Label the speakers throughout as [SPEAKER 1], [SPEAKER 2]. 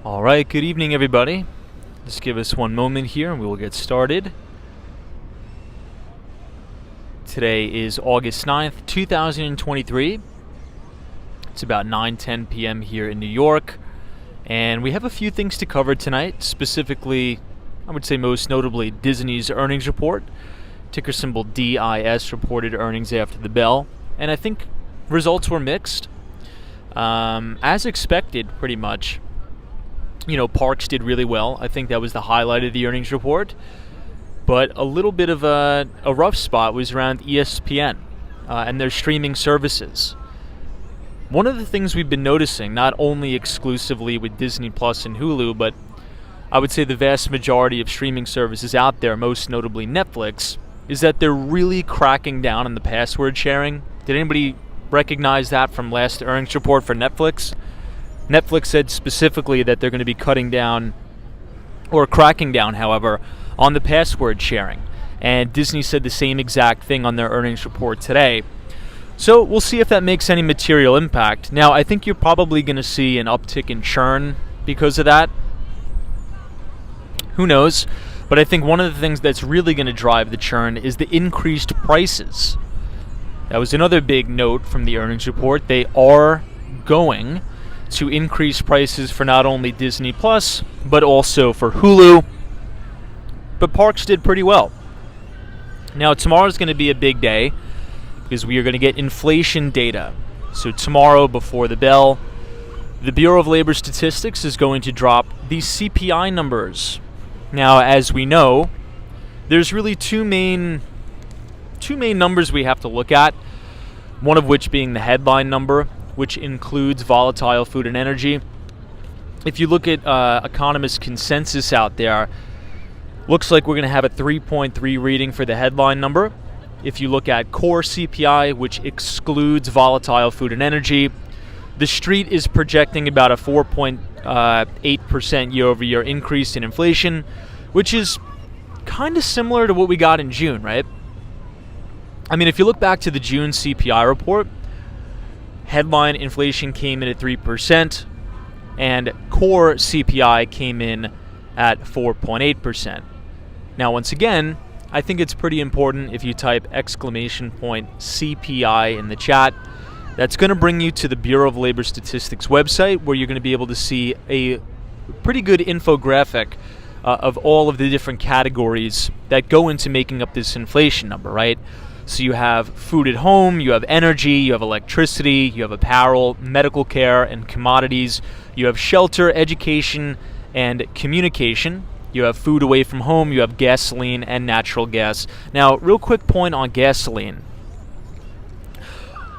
[SPEAKER 1] All right, good evening, everybody. Just give us one moment here and we will get started. Today is August 9th, 2023. It's about 9:10 p.m. here in New York, and we have a few things to cover tonight, specifically, I would say most notably, Disney's earnings report. Ticker symbol DIS reported earnings after the bell, and I think results were mixed. As expected, pretty much. Parks did really well. I think that was the highlight of the earnings report. But a little bit of a rough spot was around ESPN and their streaming services. One of the things we've been noticing, not only exclusively with Disney Plus and Hulu, but I would say the vast majority of streaming services out there, most notably Netflix, is that they're really cracking down on the password sharing. Did anybody recognize that from last earnings report for Netflix? Netflix said specifically that they're going to be cutting down, or cracking down, however, on the password sharing. And Disney said the same exact thing on their earnings report today. So we'll see if that makes any material impact. Now, I think you're probably going to see an uptick in churn because of that. Who knows? But I think one of the things that's really going to drive the churn is the increased prices. That was another big note from the earnings report. They are going to increase prices for not only Disney Plus, but also for Hulu. But Parks did pretty well. Now, tomorrow's going to be a big day because we are going to get inflation data. So tomorrow, before the bell, the Bureau of Labor Statistics is going to drop the CPI numbers. Now, as we know, there's really two main numbers we have to look at, one of which being the headline number, which includes volatile food and energy. If you look at economist consensus out there, looks like we're going to have a 3.3 reading for the headline number. If you look at core CPI, which excludes volatile food and energy, the street is projecting about a 4.8% year-over-year increase in inflation, which is kind of similar to what we got in June, right? I mean, if you look back to the June CPI report, headline inflation came in at 3%, and core CPI came in at 4.8%. Now, once again, I think it's pretty important if you type !CPI in the chat. That's going to bring you to the Bureau of Labor Statistics website, where you're going to be able to see a pretty good infographic of all of the different categories that go into making up this inflation number, right? So you have food at home, you have energy, you have electricity, you have apparel, medical care, and commodities. You have shelter, education, and communication. You have food away from home, you have gasoline and natural gas. Now, real quick point on gasoline.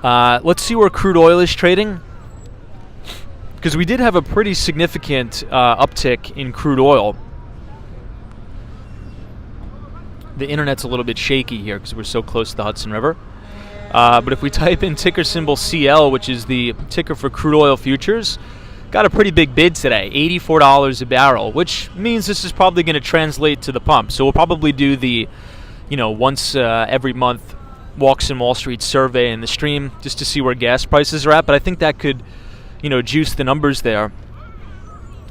[SPEAKER 1] Let's see where crude oil is trading, because we did have a pretty significant uptick in crude oil. The internet's a little bit shaky here because we're so close to the Hudson River. But if we type in ticker symbol CL, which is the ticker for crude oil futures, got a pretty big bid today, $84 a barrel, which means this is probably going to translate to the pump. So we'll probably do the, once every month Walks in Wall Street survey in the stream just to see where gas prices are at. But I think that could, juice the numbers there.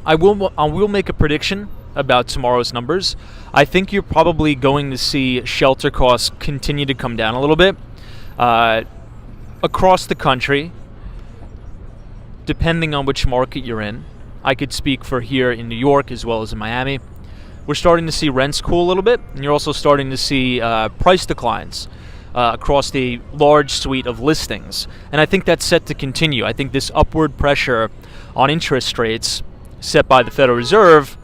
[SPEAKER 1] I will make a prediction about tomorrow's numbers. I think you're probably going to see shelter costs continue to come down a little bit across the country, depending on which market you're in. I could speak for here in New York as well as in Miami. We're starting to see rents cool a little bit, and you're also starting to see price declines across the large suite of listings. And I think that's set to continue. I think this upward pressure on interest rates set by the Federal Reserve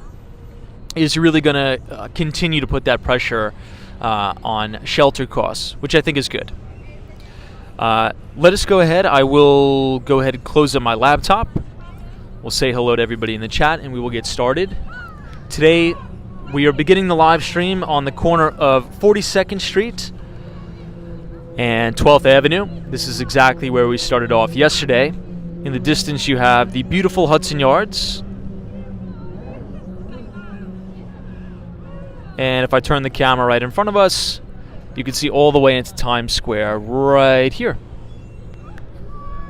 [SPEAKER 1] is really going to continue to put that pressure on shelter costs, which I think is good. Let us go ahead. I will go ahead and close up my laptop. We'll say hello to everybody in the chat, and we will get started. Today, we are beginning the live stream on the corner of 42nd Street and 12th Avenue. This is exactly where we started off yesterday. In the distance, you have the beautiful Hudson Yards. And if I turn the camera right in front of us, you can see all the way into Times Square right here.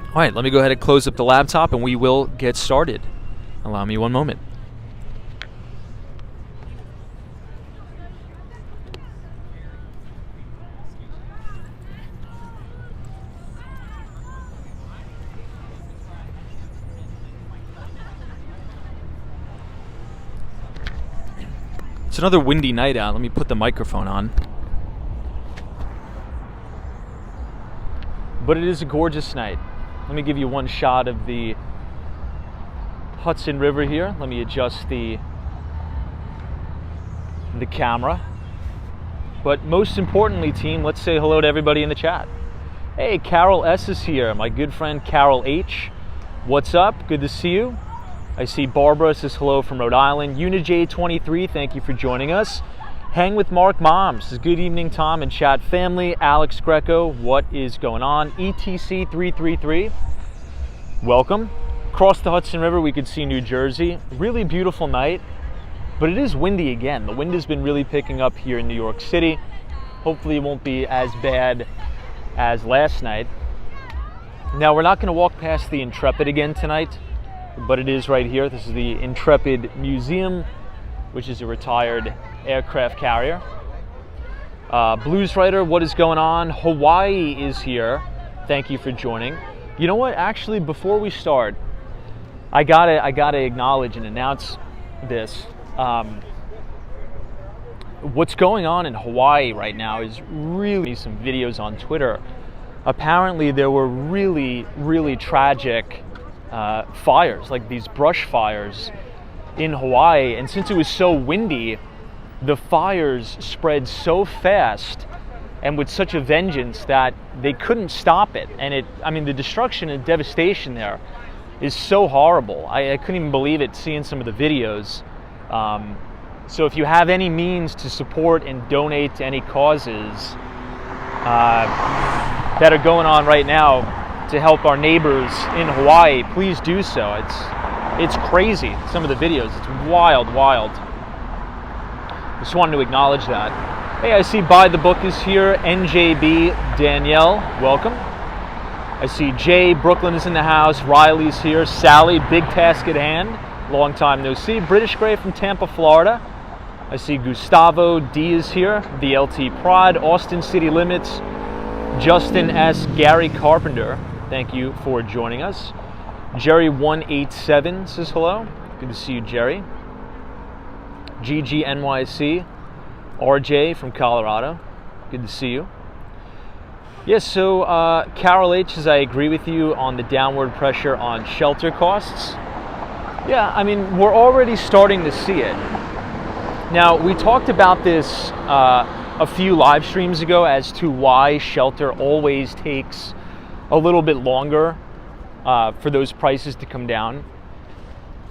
[SPEAKER 1] All right, let me go ahead and close up the laptop and we will get started. Allow me one moment. another windy night out. Let me put the microphone on. But it is a gorgeous night. Let me give you one shot of the Hudson River here. Let me adjust the camera. But most importantly, team, let's say hello to everybody in the chat. Hey, Carol S is here. My good friend Carol H. What's up? Good to see you. I see Barbara says hello from Rhode Island. UniJ23, thank you for joining us. Hang with Mark Mom says good evening, Tom and chat family. Alex Greco, what is going on? ETC333, welcome. Across the Hudson River, we could see New Jersey. Really beautiful night, but it is windy again. The wind has been really picking up here in New York City. Hopefully it won't be as bad as last night. Now, we're not going to walk past the Intrepid again tonight, but it is right here. This is the Intrepid Museum, which is a retired aircraft carrier. Blues Writer, what is going on? Hawaii is here. Thank you for joining. You know what? Actually, before we start, I gotta acknowledge and announce this. What's going on in Hawaii right now is really some videos on Twitter. Apparently, there were really, really tragic fires, like these brush fires in Hawaii. And since it was so windy, the fires spread so fast and with such a vengeance that they couldn't stop it. And the destruction and devastation there is so horrible. I couldn't even believe it seeing some of the videos. So if you have any means to support and donate to any causes that are going on right now to help our neighbors in Hawaii, please do so. It's crazy, some of the videos. It's wild. Just wanted to acknowledge that. Hey, I see Buy the Book is here. NJB Danielle, welcome. I see Jay, Brooklyn is in the house. Riley's here. Sally, big task at hand. Long time no see. British Gray from Tampa, Florida. I see Gustavo D is here. The LT Pride, Austin City Limits. Justin S. Gary Carpenter, thank you for joining us. Jerry187 says hello. Good to see you, Jerry. GG NYC. RJ from Colorado. Good to see you. Yes, so Carol H says, I agree with you on the downward pressure on shelter costs. Yeah, I mean, we're already starting to see it. Now, we talked about this a few live streams ago as to why shelter always takes a little bit longer for those prices to come down.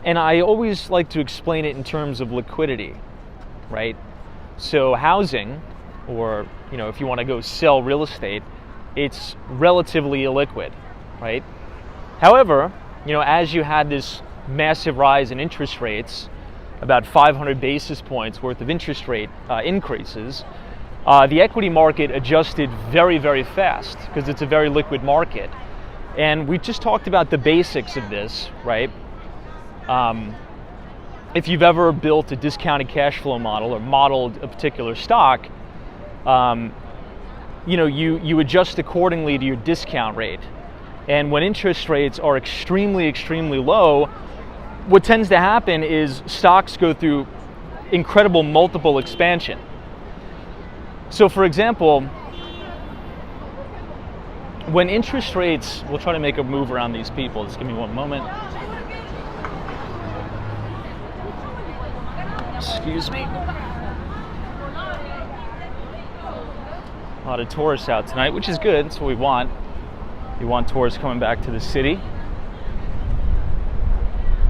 [SPEAKER 1] And I always like to explain it in terms of liquidity, right? So housing, or if you want to go sell real estate, it's relatively illiquid, right? However, as you had this massive rise in interest rates, about 500 basis points worth of interest rate increases, the equity market adjusted very, very fast because it's a very liquid market. And we just talked about the basics of this, right? If you've ever built a discounted cash flow model or modeled a particular stock, you adjust accordingly to your discount rate. And when interest rates are extremely, extremely low, what tends to happen is stocks go through incredible multiple expansion. So for example, when interest rates, we'll try to make a move around these people. Just give me one moment. Excuse me. A lot of tourists out tonight, which is good. That's what we want. We want tourists coming back to the city.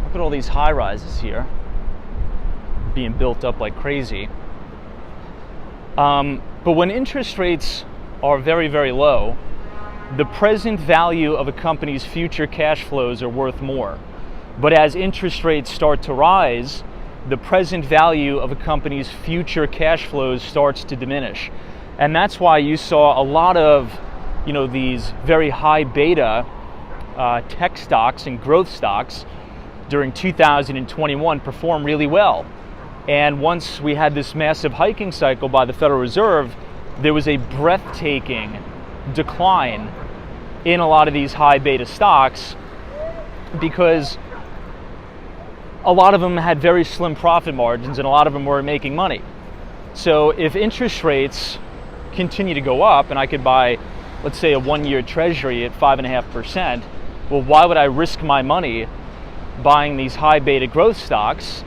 [SPEAKER 1] Look at all these high rises here being built up like crazy. But when interest rates are very, very low, the present value of a company's future cash flows are worth more. But as interest rates start to rise, the present value of a company's future cash flows starts to diminish. And that's why you saw a lot of, these very high beta tech stocks and growth stocks during 2021 perform really well. And once we had this massive hiking cycle by the Federal Reserve, there was a breathtaking decline in a lot of these high beta stocks because a lot of them had very slim profit margins and a lot of them were making money. So if interest rates continue to go up and I could buy, let's say, a 1-year treasury at 5.5%, well, why would I risk my money buying these high beta growth stocks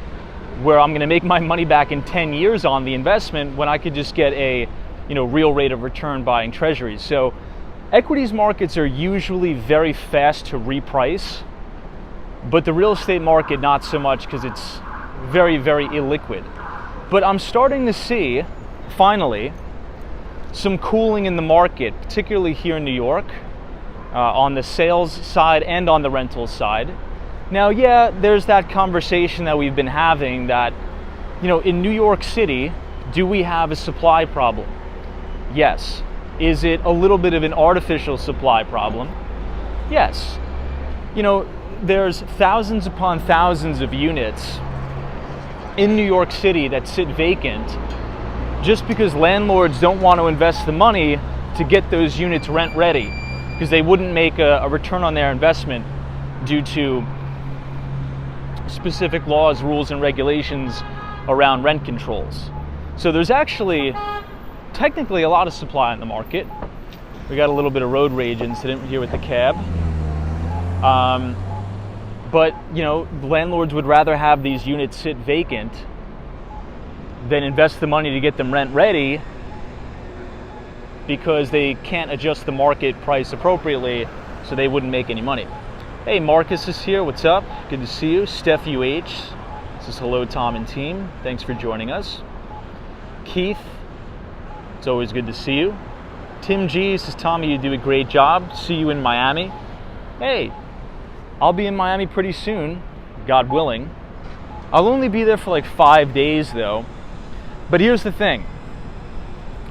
[SPEAKER 1] where I'm going to make my money back in 10 years on the investment when I could just get a real rate of return buying treasuries? So equities markets are usually very fast to reprice, but the real estate market not so much, because it's very, very illiquid. But I'm starting to see, finally, some cooling in the market, particularly here in New York, on the sales side and on the rental side. Now, yeah, there's that conversation that we've been having that, in New York City, do we have a supply problem? Yes. Is it a little bit of an artificial supply problem? Yes. There's thousands upon thousands of units in New York City that sit vacant just because landlords don't want to invest the money to get those units rent ready, because they wouldn't make a return on their investment due to specific laws, rules, and regulations around rent controls. So there's actually technically a lot of supply in the market. We got a little bit of road rage incident here with the cab. But landlords would rather have these units sit vacant than invest the money to get them rent ready, because they can't adjust the market price appropriately, so they wouldn't make any money. Hey, Marcus is here. What's up? Good to see you. Steph UH. This is hello, Tom and team. Thanks for joining us. Keith, it's always good to see you. Tim G says, Tommy, you do a great job. See you in Miami. Hey, I'll be in Miami pretty soon, God willing. I'll only be there for like 5 days though. But here's the thing.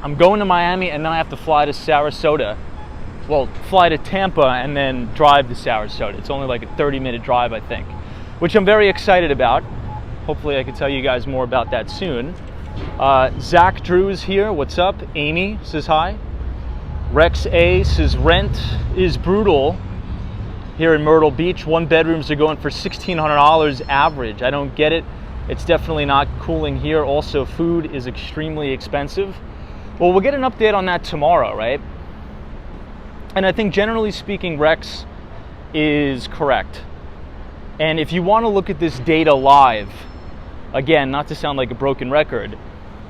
[SPEAKER 1] I'm going to Miami and then I have to fly to Sarasota. Well, fly to Tampa and then drive to Sarasota. It's only like a 30-minute drive, I think, which I'm very excited about. Hopefully I can tell you guys more about that soon. Zach Drew is here. What's up? Amy says hi. Rex A says rent is brutal here in Myrtle Beach. 1-bedrooms are going for $1,600 average. I don't get it. It's definitely not cooling here. Also, food is extremely expensive. Well, we'll get an update on that tomorrow, right? And I think generally speaking, Rex is correct. And if you want to look at this data live, again, not to sound like a broken record,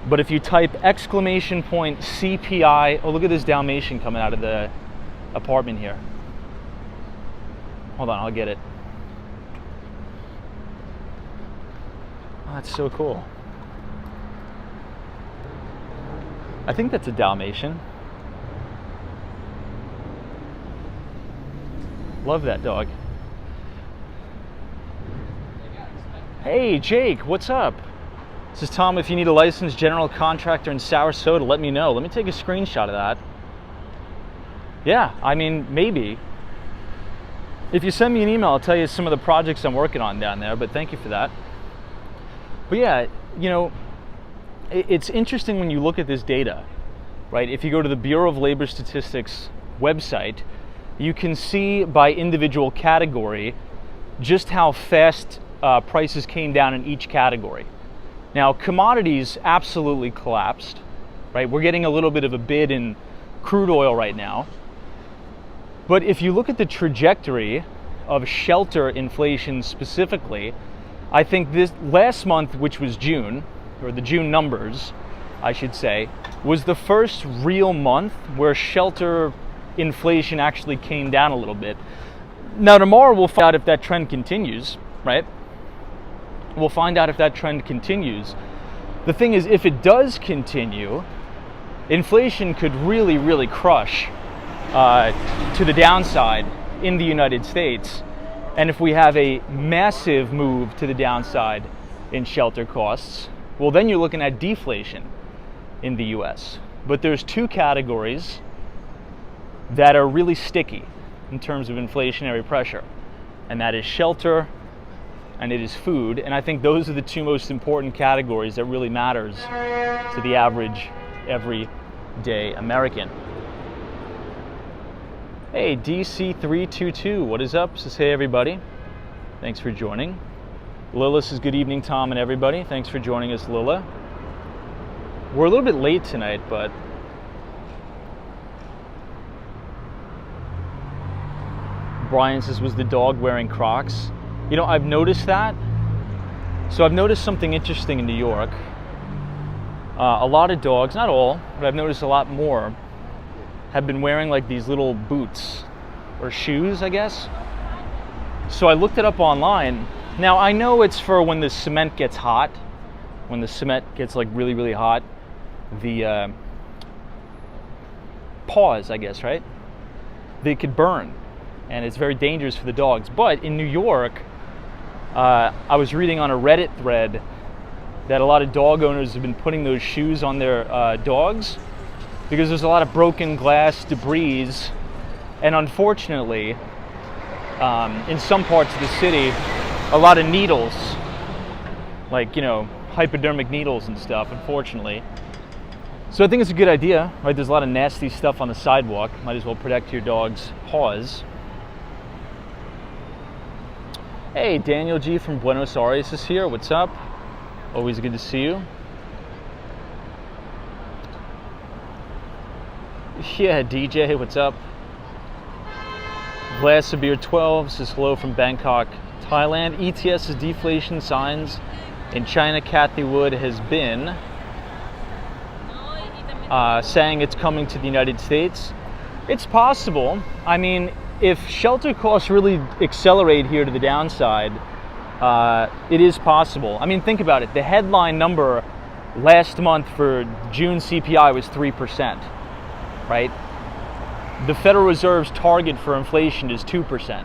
[SPEAKER 1] but if you type !CPI, oh, look at this Dalmatian coming out of the apartment here. Hold on, I'll get it. Oh, that's so cool. I think that's a Dalmatian. Love that dog. Hey, Jake, what's up? This is Tom. If you need a licensed general contractor in Sarasota, let me know. Let me take a screenshot of that. Yeah, I mean, maybe. If you send me an email, I'll tell you some of the projects I'm working on down there, but thank you for that. But yeah, it's interesting when you look at this data, right? If you go to the Bureau of Labor Statistics website, you can see by individual category just how fast prices came down in each category. Now, commodities absolutely collapsed, right? We're getting a little bit of a bid in crude oil right now. But if you look at the trajectory of shelter inflation specifically, I think this last month, which was June, or the June numbers, I should say, was the first real month where shelter inflation actually came down a little bit. Now tomorrow we'll find out if that trend continues, right? We'll find out if that trend continues. The thing is, if it does continue, inflation could really, really crush to the downside in the United States. And if we have a massive move to the downside in shelter costs, well, then you're looking at deflation in the US. But there's two categories that are really sticky in terms of inflationary pressure, and that is shelter and it is food. And I think those are the two most important categories that really matters to the average everyday American. Hey, DC322, what is up? Says, hey everybody, thanks for joining. Lila says, good evening, Tom and everybody. Thanks for joining us, Lila. We're a little bit late tonight, but Brian says, was the dog wearing Crocs? You know, I've noticed that. So I've noticed something interesting in New York. A lot of dogs, not all, but I've noticed a lot more, have been wearing like these little boots or shoes, I guess. So I looked it up online. Now I know it's for when the cement gets hot, when the cement gets like really, really hot, the paws, I guess, right? They could burn, and it's very dangerous for the dogs. But in New York, I was reading on a Reddit thread that a lot of dog owners have been putting those shoes on their dogs because there's a lot of broken glass, debris, and unfortunately, in some parts of the city, a lot of needles, like, you know, hypodermic needles and stuff, unfortunately. So I think it's a good idea, right? There's a lot of nasty stuff on the sidewalk. Might as well protect your dog's paws. Hey, Daniel G from Buenos Aires is here. What's up? Always good to see you. Yeah, DJ, what's up? Glass of Beer 12 says hello from Bangkok, Thailand. ETS's deflation signs in China. Kathy Wood has been saying it's coming to the United States. It's possible. I mean, if shelter costs really accelerate here to the downside, it is possible. I mean, think about it. The headline number last month for June CPI was 3%, right? The Federal Reserve's target for inflation is 2%.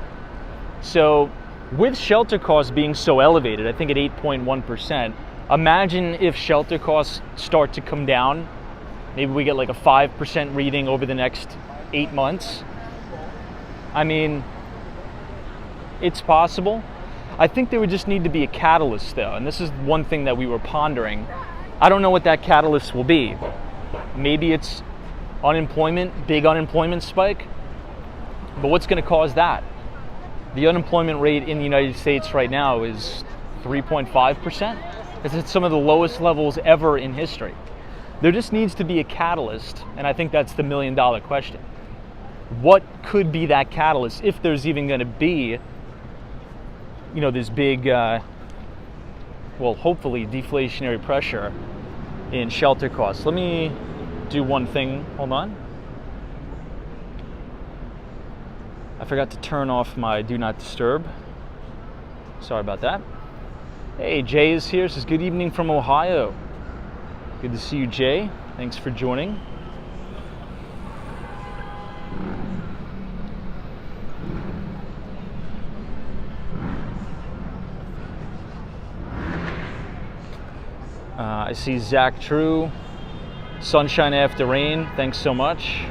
[SPEAKER 1] So with shelter costs being so elevated, I think at 8.1%, imagine if shelter costs start to come down. Maybe we get like a 5% reading over the next 8 months. I mean, it's possible. I think there would just need to be a catalyst though, and this is one thing that we were pondering. I don't know what that catalyst will be. Maybe it's unemployment, big unemployment spike, but what's going to cause that? The unemployment rate in the United States right now is 3.5%. It's at some of the lowest levels ever in history. There just needs to be a catalyst, and I think that's the million-dollar question. What could be that catalyst if there's even going to be, you know, this big, well, hopefully deflationary pressure in shelter costs? Let me do one thing. Hold on. I forgot to turn off my Do Not Disturb. Sorry about that. Hey, Jay is here. Says, good evening from Ohio. Good to see you, Jay. Thanks for joining. I see Zach True. Sunshine after rain. Thanks so much.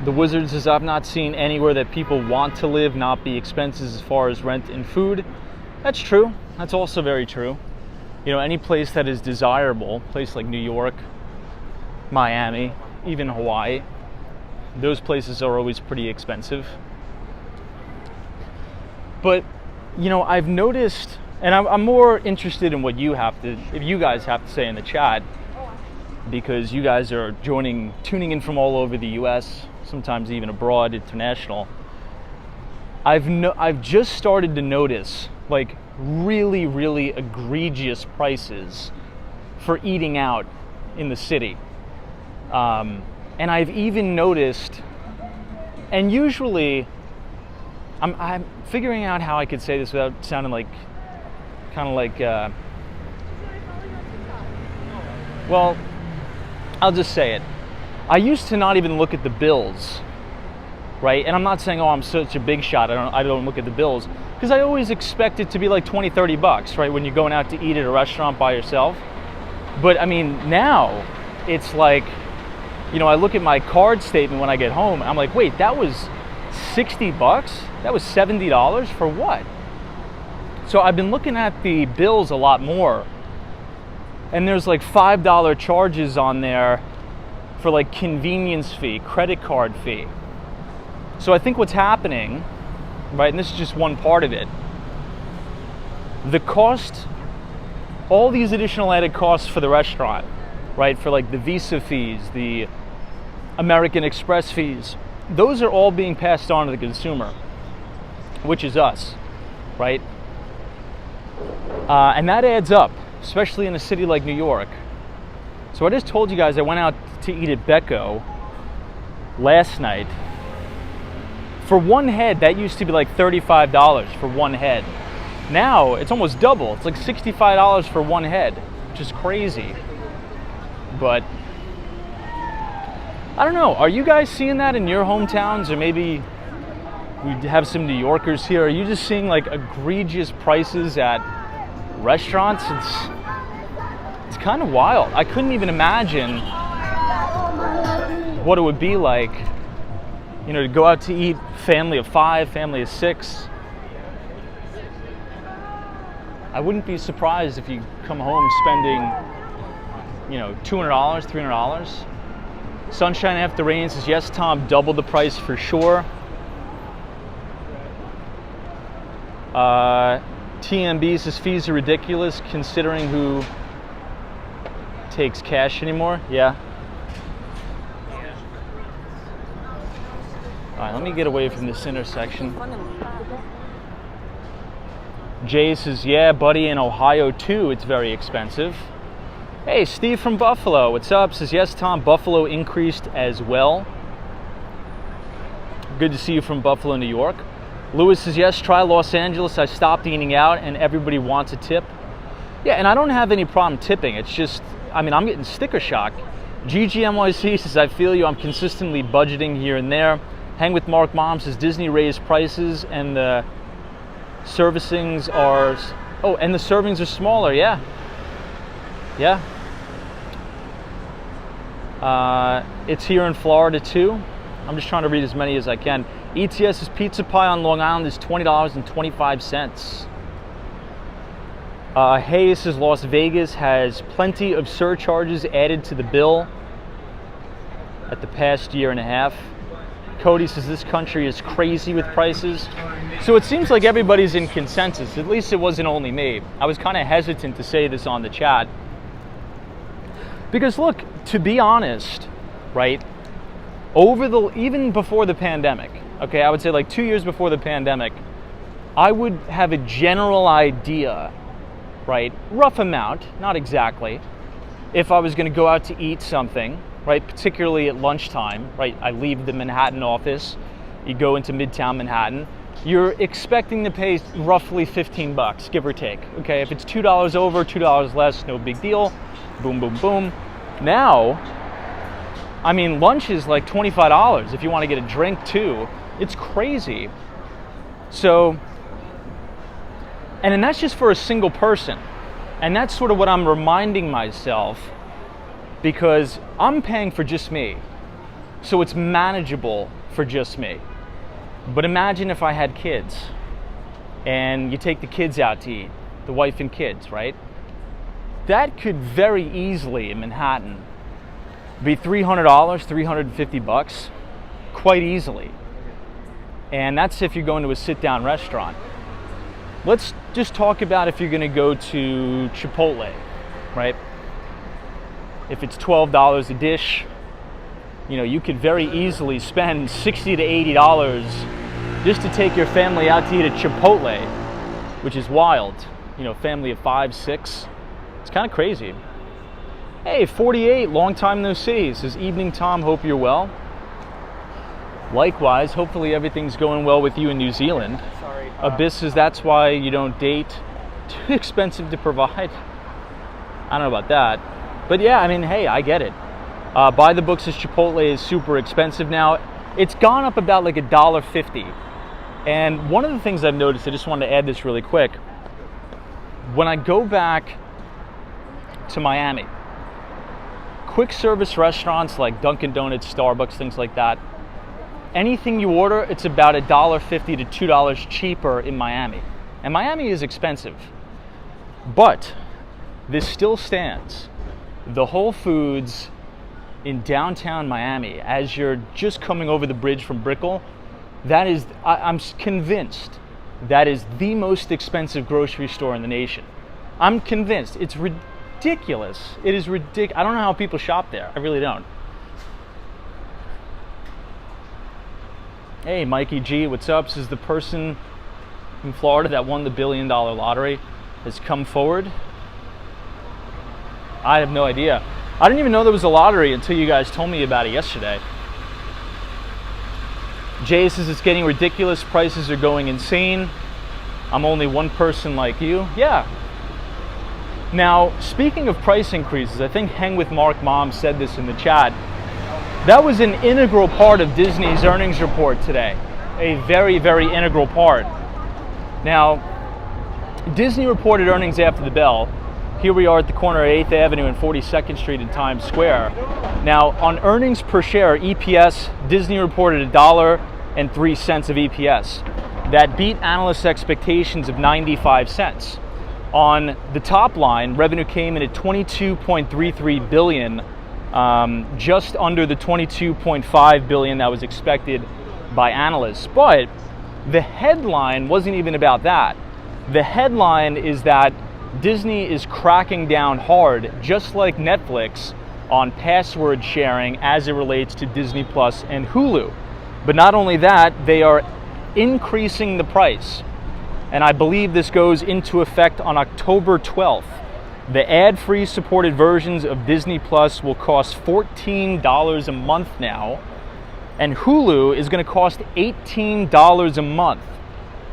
[SPEAKER 1] The Wizard says, I've not seen anywhere that people want to live not be expenses as far as rent and food. That's true. That's also very true. You know, any place that is desirable, place like New York, Miami, even Hawaii, those places are always pretty expensive. But, you know, I've noticed, and I'm more interested in what you guys have to say in the chat, because you guys are tuning in from all over the US, sometimes even abroad, international. I've just started to notice like really, really egregious prices for eating out in the city. And I've even noticed, and usually I'm figuring out how I could say this without sounding like well, I'll just say it. I used to not even look at the bills, right? And I'm not saying, oh, I'm such a big shot, I don't look at the bills, because I always expect it to be like 20, 30 bucks, right? When you're going out to eat at a restaurant by yourself. But I mean, now it's like, you know, I look at my card statement when I get home, I'm like, wait, that was 60 bucks? That was $70 for what? So I've been looking at the bills a lot more, and there's like $5 charges on there for like convenience fee, credit card fee.
[SPEAKER 2] So I think what's happening, right, and this is just one part of it, the cost, all these additional added costs for the restaurant, right, for like the Visa fees, the American Express fees, those are all being passed on to the consumer, which is us, right? And that adds up, especially in a city like New York. So I just told you guys I went out to eat at Becco last night. For one head, that used to be like $35 for one head. Now it's almost double. It's like $65 for one head, which is crazy. But I don't know. Are you guys seeing that in your hometowns? Or maybe we have some New Yorkers here. Are you just seeing like egregious prices at restaurants? It's kind of wild. I couldn't even imagine what it would be like, you know, to go out to eat, family of 5, family of 6. I wouldn't be surprised if you come home spending, you know, $200, $300. Sunshine After Rain says, yes, Tom, double the price for sure. TMB says, fees are ridiculous considering who takes cash anymore. Yeah. All right, let me get away from this intersection. Jay says, yeah, buddy, in Ohio too, it's very expensive. Hey, Steve from Buffalo, what's up? Says, yes, Tom, Buffalo increased as well. Good to see you from Buffalo, New York. Lewis says, yes, try Los Angeles. I stopped eating out and everybody wants a tip. Yeah, and I don't have any problem tipping. It's just, I mean, I'm getting sticker shock. GGNYC says, I feel you. I'm consistently budgeting here and there. Hang with Mark Mom says, Disney raised prices and the servicings are, oh, and the servings are smaller. Yeah. Yeah. It's here in Florida too. I'm just trying to read as many as I can. ETS's Pizza Pie on Long Island is $20.25. Hayes says Las Vegas has plenty of surcharges added to the bill at the past year and a half. Cody says this country is crazy with prices. So it seems like everybody's in consensus. At least it wasn't only me. I was kind of hesitant to say this on the chat. Because look, to be honest, right, even before the pandemic, okay, I would say like 2 years before the pandemic, I would have a general idea, right, rough amount, not exactly, if I was going to go out to eat something, right, particularly at lunchtime, right, I leave the Manhattan office, you go into Midtown Manhattan, you're expecting to pay roughly $15, give or take, okay, if it's $2 over, $2 less, no big deal, boom, boom, boom. Now, I mean, lunch is like $25 if you want to get a drink too. It's crazy. So, and then that's just for a single person. And that's sort of what I'm reminding myself, because I'm paying for just me. So it's manageable for just me. But imagine if I had kids and you take the kids out to eat, the wife and kids, right? That could very easily in Manhattan be $300, $350, quite easily. And that's if you're going to a sit-down restaurant. Let's just talk about if you're going to go to Chipotle, right? If it's $12 a dish, you know, you could very easily spend $60 to $80 just to take your family out to eat at Chipotle, which is wild. You know, family of 5, 6. It's kind of crazy. Hey, 48, long time no see. Says, evening, Tom, hope you're well. Likewise, hopefully everything's going well with you in New Zealand.
[SPEAKER 3] Sorry.
[SPEAKER 2] Abyss says, that's why you don't date. Too expensive to provide. I don't know about that. But yeah, I mean, hey, I get it. By the Book says Chipotle is super expensive now. It's gone up about like $1.50. And one of the things I've noticed, I just wanted to add this really quick. When I go back to Miami, quick service restaurants like Dunkin' Donuts, Starbucks, things like that, anything you order, it's about $1.50 to $2 cheaper in Miami. And Miami is expensive. But this still stands. The Whole Foods in downtown Miami, as you're just coming over the bridge from Brickell, I'm convinced that is the most expensive grocery store in the nation. I'm convinced. It's ridiculous. It is ridiculous. I don't know how people shop there. I really don't. Hey, Mikey G, what's up? This is the person in Florida that won the $1 billion lottery has come forward. I have no idea. I didn't even know there was a lottery until you guys told me about it yesterday. Jay says it's getting ridiculous. Prices are going insane. I'm only one person like you. Yeah. Now, speaking of price increases, I think Hang with Mark Mom said this in the chat. That was an integral part of Disney's earnings report today. A very, very integral part. Now, Disney reported earnings after the bell. Here we are at the corner of 8th Avenue and 42nd Street in Times Square. Now, on earnings per share, EPS, Disney reported $1.03 of EPS. That beat analysts' expectations of 95 cents. On the top line, revenue came in at $22.33 billion, just under the $22.5 billion that was expected by analysts. But the headline wasn't even about that. The headline is that Disney is cracking down hard, just like Netflix, on password sharing as it relates to Disney Plus and Hulu. But not only that, they are increasing the price. And I believe this goes into effect on October 12th. The ad-free supported versions of Disney Plus will cost $14 a month now, and Hulu is going to cost $18 a month.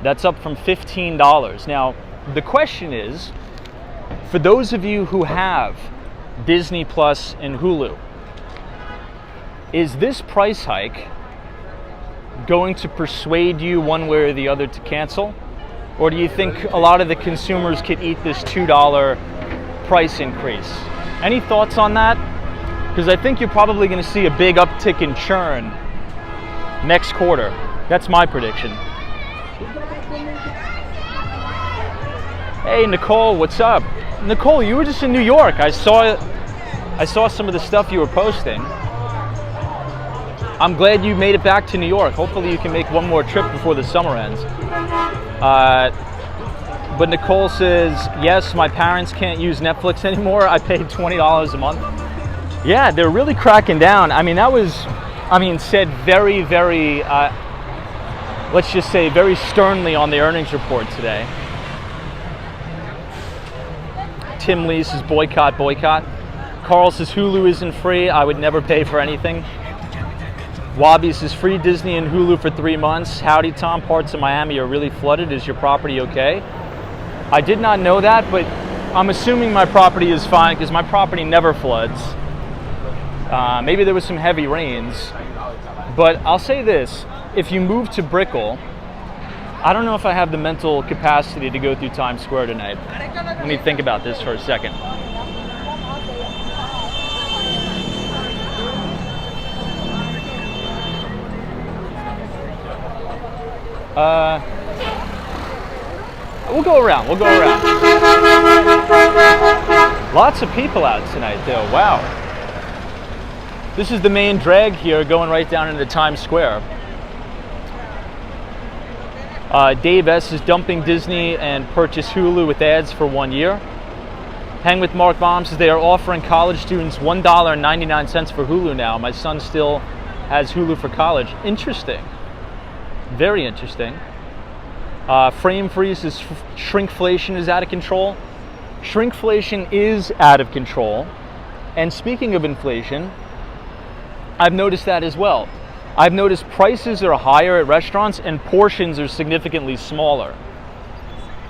[SPEAKER 2] That's up from $15. Now, the question is, for those of you who have Disney Plus and Hulu, is this price hike going to persuade you one way or the other to cancel? Or do you think a lot of the consumers could eat this $2 price increase? Any thoughts on that? Because I think you're probably going to see a big uptick in churn next quarter. That's my prediction. Hey, Nicole, what's up? Nicole, you were just in New York. I saw some of the stuff you were posting. I'm glad you made it back to New York. Hopefully you can make one more trip before the summer ends. But Nicole says, yes, my parents can't use Netflix anymore. I paid $20 a month. Yeah, they're really cracking down. I mean, that was, said very, very, let's just say very sternly on the earnings report today. Tim Lee says boycott. Carl says Hulu isn't free. I would never pay for anything. Wabi says free Disney and Hulu for 3 months. Howdy, Tom. Parts of Miami are really flooded. Is your property okay? I did not know that, but I'm assuming my property is fine because my property never floods. Maybe there was some heavy rains. But I'll say this. If you move to Brickell, I don't know if I have the mental capacity to go through Times Square tonight. Let me think about this for a second. We'll go around. Lots of people out tonight, though. Wow. This is the main drag here, going right down into Times Square. Dave S. is dumping Disney and purchase Hulu with ads for 1 year. Hang with Mark Baum says they are offering college students $1.99 for Hulu now. My son still has Hulu for college. Interesting. Very interesting. Frame Freeze says shrinkflation is out of control. Shrinkflation is out of control. And speaking of inflation, I've noticed that as well. I've noticed prices are higher at restaurants and portions are significantly smaller.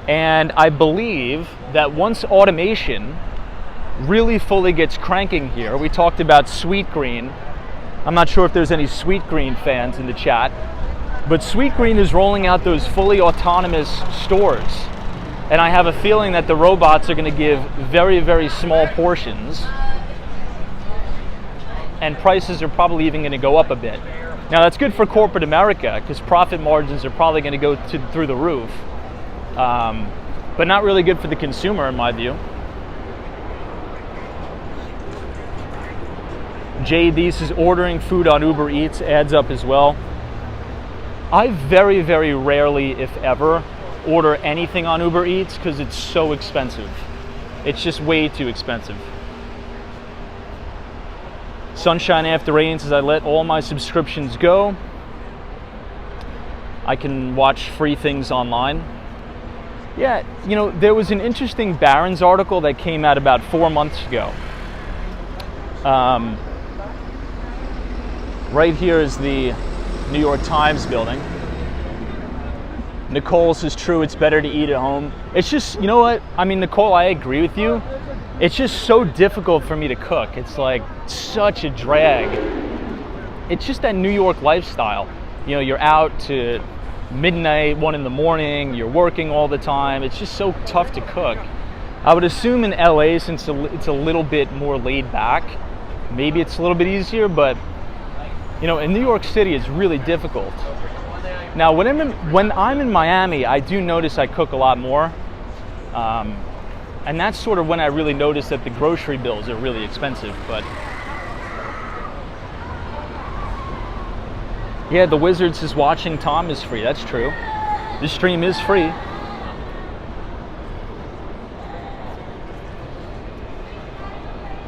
[SPEAKER 2] And I believe that once automation really fully gets cranking here, we talked about Sweetgreen. I'm not sure if there's any Sweetgreen fans in the chat, but Sweetgreen is rolling out those fully autonomous stores. And I have a feeling that the robots are going to give very, very small portions. And prices are probably even going to go up a bit. Now that's good for corporate America because profit margins are probably going to go through the roof. But not really good for the consumer in my view. JD says ordering food on Uber Eats adds up as well. I very, very rarely, if ever, order anything on Uber Eats because it's so expensive. It's just way too expensive. Sunshine after rains as I let all my subscriptions go. I can watch free things online. Yeah, you know, there was an interesting Barron's article that came out about 4 months ago. Right here is the New York Times building. Nicole says, true, it's better to eat at home. It's just, you know what? I mean, Nicole, I agree with you. It's just so difficult for me to cook. It's like such a drag. It's just that New York lifestyle. You know, you're out to midnight, 1 in the morning, you're working all the time. It's just so tough to cook. I would assume in LA, since it's a little bit more laid back, maybe it's a little bit easier, but you know, in New York City, it's really difficult. Now, when I'm in Miami, I do notice I cook a lot more. And that's sort of when I really notice that the grocery bills are really expensive. But yeah, the Wizard says watching Tom is free. That's true. This stream is free.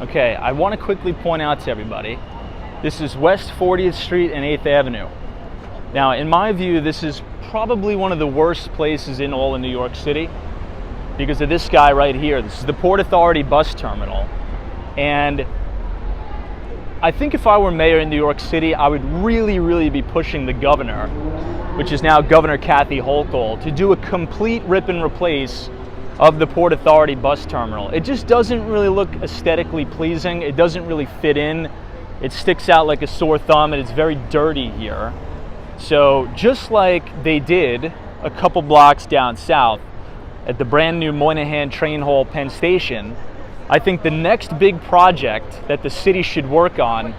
[SPEAKER 2] Okay, I want to quickly point out to everybody, this is West 40th Street and 8th Avenue. Now, in my view, this is probably one of the worst places in all of New York City because of this guy right here. This is the Port Authority bus terminal. And I think if I were mayor in New York City, I would really, really be pushing the governor, which is now Governor Kathy Hochul, to do a complete rip and replace of the Port Authority bus terminal. It just doesn't really look aesthetically pleasing. It doesn't really fit in. It sticks out like a sore thumb, and it's very dirty here. So just like they did a couple blocks down south at the brand new Moynihan Train Hall Penn Station, I think the next big project that the city should work on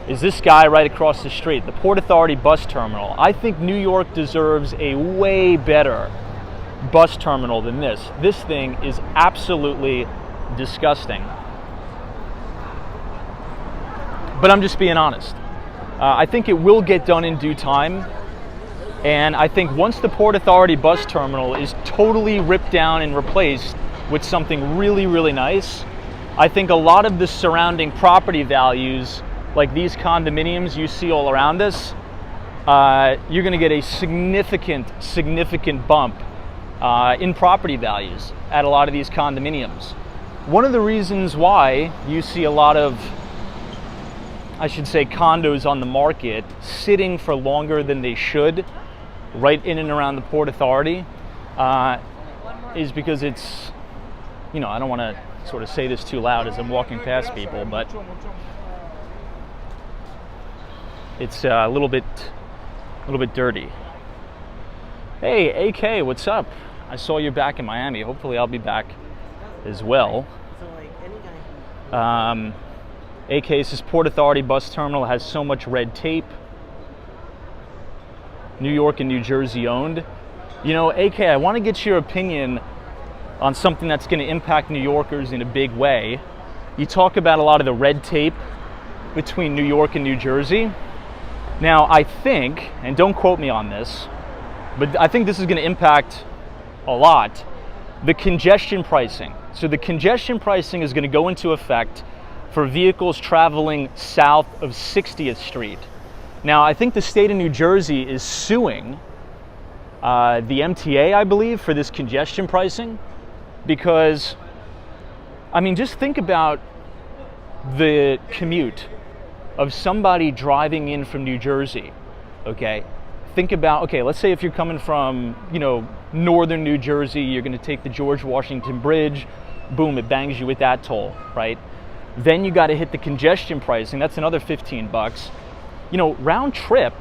[SPEAKER 2] is this guy right across the street, the Port Authority bus terminal. I think New York deserves a way better bus terminal than this. This thing is absolutely disgusting. But I'm just being honest. I think it will get done in due time. And I think once the Port Authority bus terminal is totally ripped down and replaced with something really, really nice, I think a lot of the surrounding property values, like these condominiums you see all around us, you're going to get a significant bump in property values at a lot of these condominiums. One of the reasons why you see a lot of, I should say, condos on the market sitting for longer than they should right in and around the Port Authority is because it's, you know, I don't want to sort of say this too loud as I'm walking past people, but it's a little bit dirty. Hey, AK, what's up? I saw you back in Miami. Hopefully I'll be back as well. AK says Port Authority bus terminal has so much red tape. New York and New Jersey owned. You know, AK, I want to get your opinion on something that's going to impact New Yorkers in a big way. You talk about a lot of the red tape between New York and New Jersey. Now, I think, and don't quote me on this, but I think this is going to impact a lot, the congestion pricing. So the congestion pricing is going to go into effect for vehicles traveling south of 60th Street. Now, I think the state of New Jersey is suing the MTA, I believe, for this congestion pricing because, I mean, just think about the commute of somebody driving in from New Jersey, okay? Think about, okay, let's say if you're coming from, you know, northern New Jersey, you're going to take the George Washington Bridge, boom, it bangs you with that toll, right? Then you got to hit the congestion pricing. That's another 15 bucks. You know, round trip,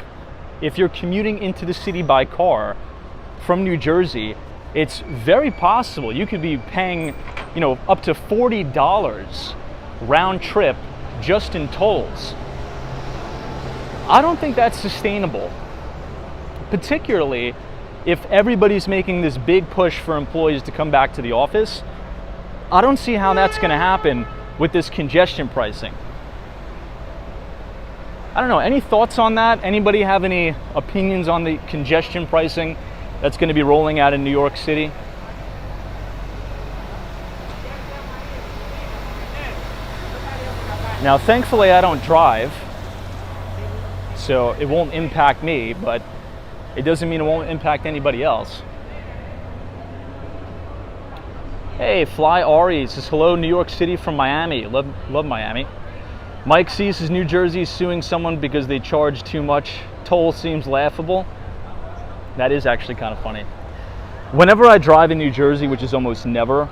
[SPEAKER 2] if you're commuting into the city by car from New Jersey, it's very possible you could be paying, you know, up to $40 round trip just in tolls. I don't think that's sustainable, particularly if everybody's making this big push for employees to come back to the office. I don't see how that's going to happen with this congestion pricing. I don't know, any thoughts on that? Anybody have any opinions on the congestion pricing that's going to be rolling out in New York City? Now, thankfully, I don't drive, so it won't impact me, but it doesn't mean it won't impact anybody else. Hey, Fly Ari says, hello, New York City from Miami. Love Miami. Mike C says, New Jersey is suing someone because they charge too much. Toll seems laughable. That is actually kind of funny. Whenever I drive in New Jersey, which is almost never,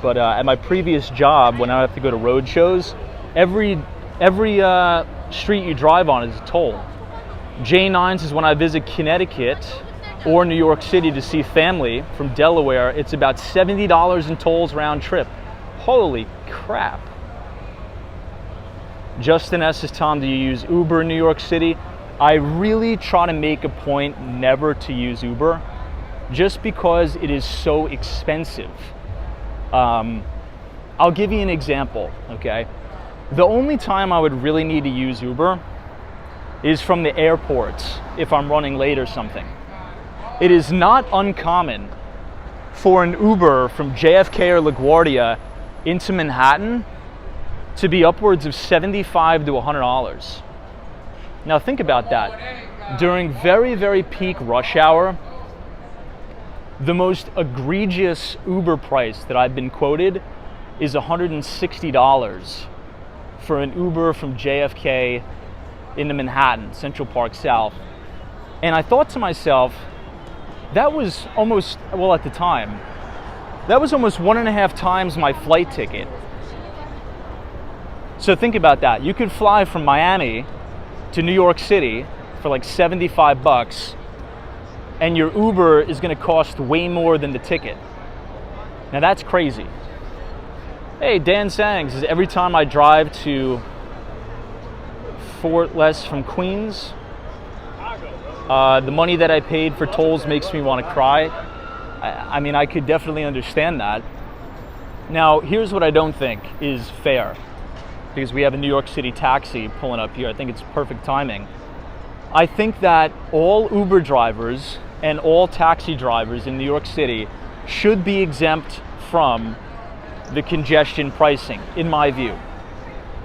[SPEAKER 2] but at my previous job, when I have to go to road shows, every street you drive on is a toll. J9 says, when I visit Connecticut or New York City to see family from Delaware, it's about $70 in tolls round trip. Holy crap. Justin S. says, Tom, do you use Uber in New York City? I really try to make a point never to use Uber just because it is so expensive. I'll give you an example, okay? The only time I would really need to use Uber is from the airports if I'm running late or something. It is not uncommon for an Uber from JFK or LaGuardia into Manhattan to be upwards of $75 to $100. Now think about that. During very, very peak rush hour, the most egregious Uber price that I've been quoted is $160 for an Uber from JFK into Manhattan, Central Park South. And I thought to myself, that was almost, well, at the time, that was almost 1.5 times my flight ticket. So think about that. You could fly from Miami to New York City for like $75, and your Uber is going to cost way more than the ticket. Now that's crazy. Hey, Dan Sang says, every time I drive to Fort Less from Queens, the money that I paid for tolls makes me want to cry. I mean, I could definitely understand that. Now, here's what I don't think is fair, because we have a New York City taxi pulling up here. I think it's perfect timing. I think that all Uber drivers and all taxi drivers in New York City should be exempt from the congestion pricing, in my view.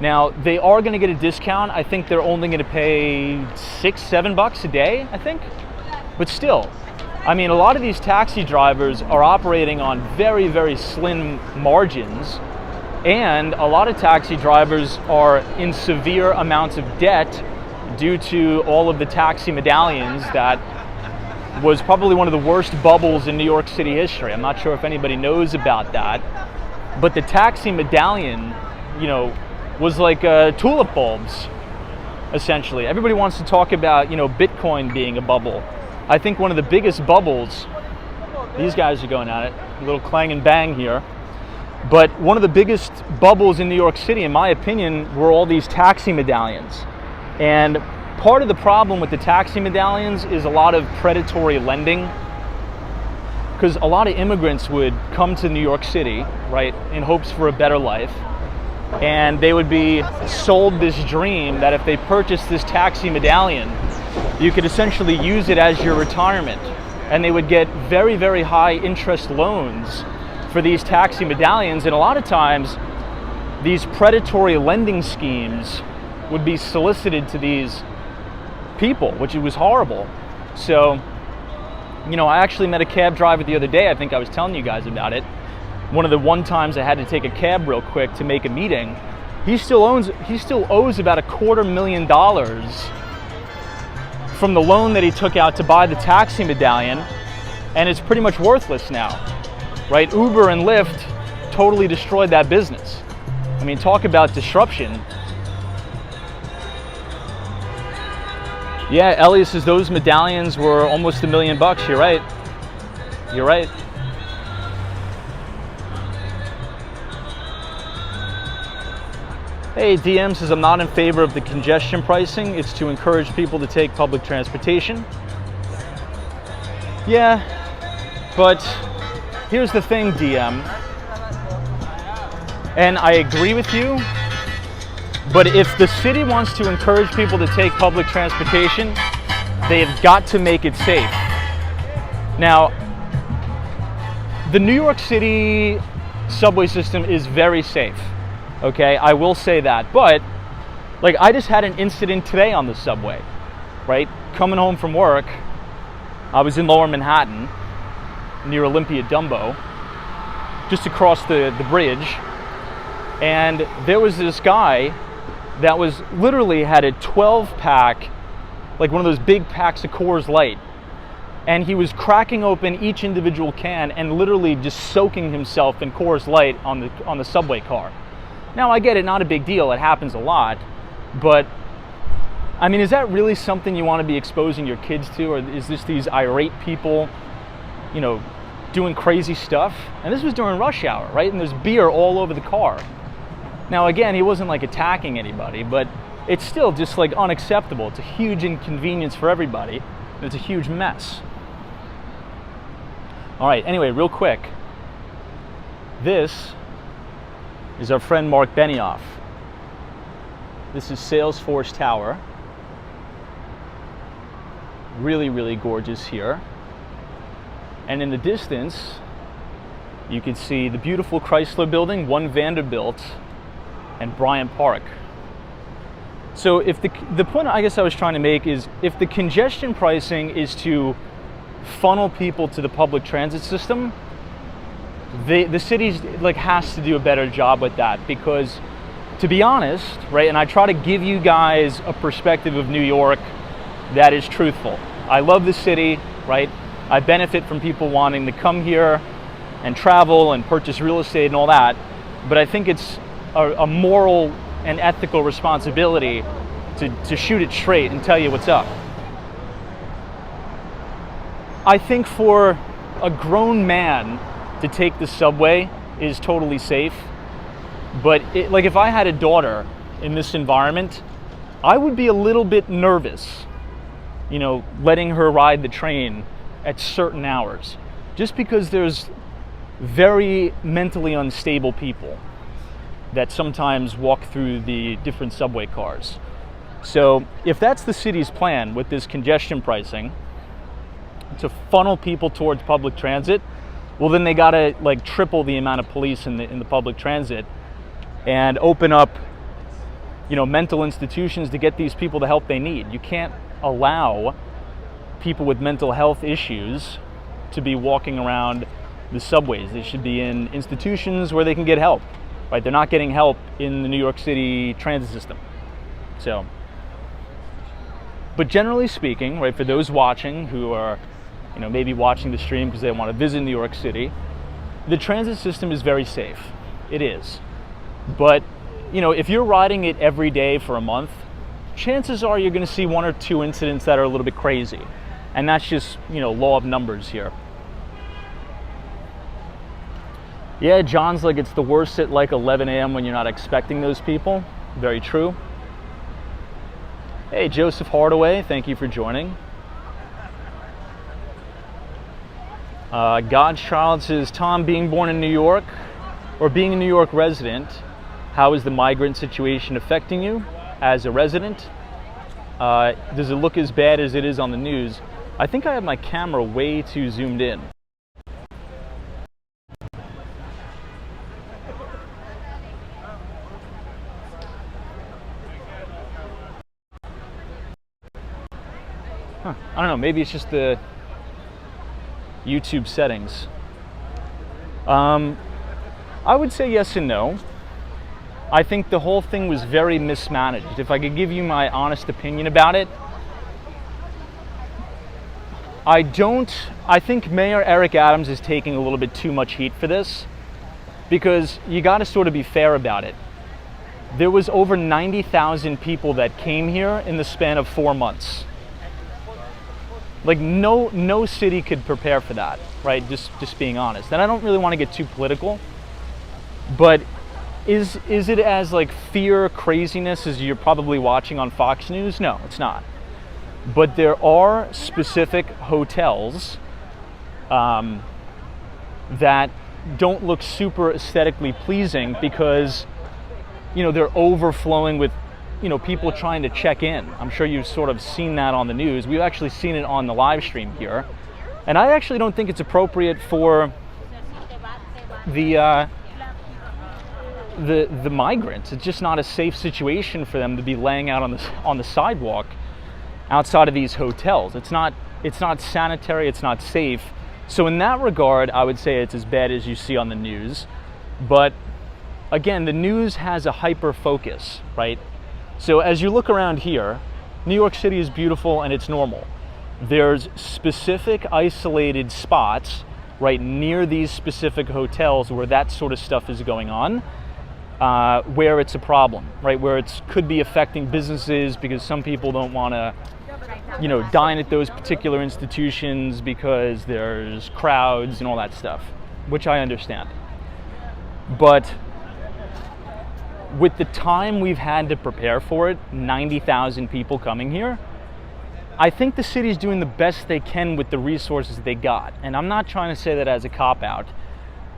[SPEAKER 2] Now, they are going to get a discount. I think they're only going to pay $6-7 a day, I think. But still, I mean, a lot of these taxi drivers are operating on very, very slim margins. And a lot of taxi drivers are in severe amounts of debt due to all of the taxi medallions that was probably one of the worst bubbles in New York City history. I'm not sure if anybody knows about that. But the taxi medallion, you know, was like tulip bulbs, essentially. Everybody wants to talk about, you know, Bitcoin being a bubble. I think one of the biggest bubbles, these guys are going at it, a little clang and bang here. But one of the biggest bubbles in New York City, in my opinion, were all these taxi medallions. And part of the problem with the taxi medallions is a lot of predatory lending, because a lot of immigrants would come to New York City, right, in hopes for a better life. And they would be sold this dream that if they purchased this taxi medallion, you could essentially use it as your retirement. And they would get very, very high interest loans for these taxi medallions. And a lot of times, these predatory lending schemes would be solicited to these people, which was horrible. So, you know, I actually met a cab driver the other day. I think I was telling you guys about it. One of the one times I had to take a cab real quick to make a meeting. He still owes about $250,000 from the loan that he took out to buy the taxi medallion, and it's pretty much worthless now, right? Uber and Lyft totally destroyed that business. I mean, talk about disruption. Yeah, Elliot says those medallions were almost $1 million. You're right. You're right. Hey, DM says, I'm not in favor of the congestion pricing. It's to encourage people to take public transportation. Yeah, but here's the thing, DM. And I agree with you, But if the city wants to encourage people to take public transportation, they've got to make it safe. Now, the New York City subway system is very safe, okay? I will say that. But, like, I just had an incident today on the subway, right? Coming home from work, I was in Lower Manhattan, near Olympia Dumbo, just across the bridge, and there was this guy that was literally had a 12-pack, like one of those big packs of Coors Light, and he was cracking open each individual can and literally just soaking himself in Coors Light on the subway car. Now, I get it, not a big deal, it happens a lot, but I mean, is that really something you want to be exposing your kids to, or is this these irate people, you know, doing crazy stuff? And this was during rush hour, right? And there's beer all over the car. Now, again, he wasn't like attacking anybody, but it's still just like unacceptable. It's a huge inconvenience for everybody, and it's a huge mess. All right, anyway, real quick. This is our friend Mark Benioff. This is Salesforce Tower. Really, really gorgeous here. And in the distance, you can see the beautiful Chrysler Building, One Vanderbilt, and Bryant Park. So if the point I guess I was trying to make is, if the congestion pricing is to funnel people to the public transit system, the city like has to do a better job with that, because to be honest, right, and I try to give you guys a perspective of New York that is truthful. I love the city, right? I benefit from people wanting to come here and travel and purchase real estate and all that, but I think it's a moral and ethical responsibility to shoot it straight and tell you what's up. I think for a grown man to take the subway is totally safe, but like if I had a daughter in this environment, I would be a little bit nervous, you know, letting her ride the train at certain hours, just because there's very mentally unstable people that sometimes walk through the different subway cars. So if that's the city's plan with this congestion pricing, to funnel people towards public transit, well then they gotta like triple the amount of police in the public transit and open up, you know, mental institutions to get these people the help they need. You can't allow people with mental health issues to be walking around the subways. They should be in institutions where they can get help. Right, they're not getting help in the New York City transit system. So, but generally speaking, right, for those watching who are, you know, maybe watching the stream because they want to visit New York City, the transit system is very safe. It is. But, you know, if you're riding it every day for a month, chances are you're going to see one or two incidents that are a little bit crazy. And that's just, you know, law of numbers here. Yeah, John's like, it's the worst at like 11 a.m. when you're not expecting those people. Very true. Hey, Joseph Hardaway, thank you for joining. God's Child says, Tom, being born in New York or being a New York resident, how is the migrant situation affecting you as a resident? Does it look as bad as it is on the news? I think I have my camera way too zoomed in. I don't know, maybe it's just the YouTube settings. I would say yes and no. I think the whole thing was very mismanaged. If I could give you my honest opinion about it, I think Mayor Eric Adams is taking a little bit too much heat for this, because you got to sort of be fair about it. There was over 90,000 people that came here in the span of 4 months. Like no city could prepare for that, right? Just being honest. And I don't really want to get too political, but is it as like fear craziness as you're probably watching on Fox News? No, it's not. But there are specific hotels that don't look super aesthetically pleasing because they're overflowing with, people trying to check in. I'm sure you've sort of seen that on the news. We've actually seen it on the live stream here. And I actually don't think it's appropriate for the migrants. It's just not a safe situation for them to be laying out on the sidewalk outside of these hotels. It's not sanitary, it's not safe. So in that regard, I would say it's as bad as you see on the news. But again, the news has a hyper focus, right? So as you look around here, New York City is beautiful and it's normal. There's specific isolated spots right near these specific hotels where that sort of stuff is going on, where it's a problem, right? Where it could be affecting businesses because some people don't want to, dine at those particular institutions because there's crowds and all that stuff, which I understand. But with the time we've had to prepare for it, 90,000 people coming here, I think the city's doing the best they can with the resources they got. And I'm not trying to say that as a cop-out.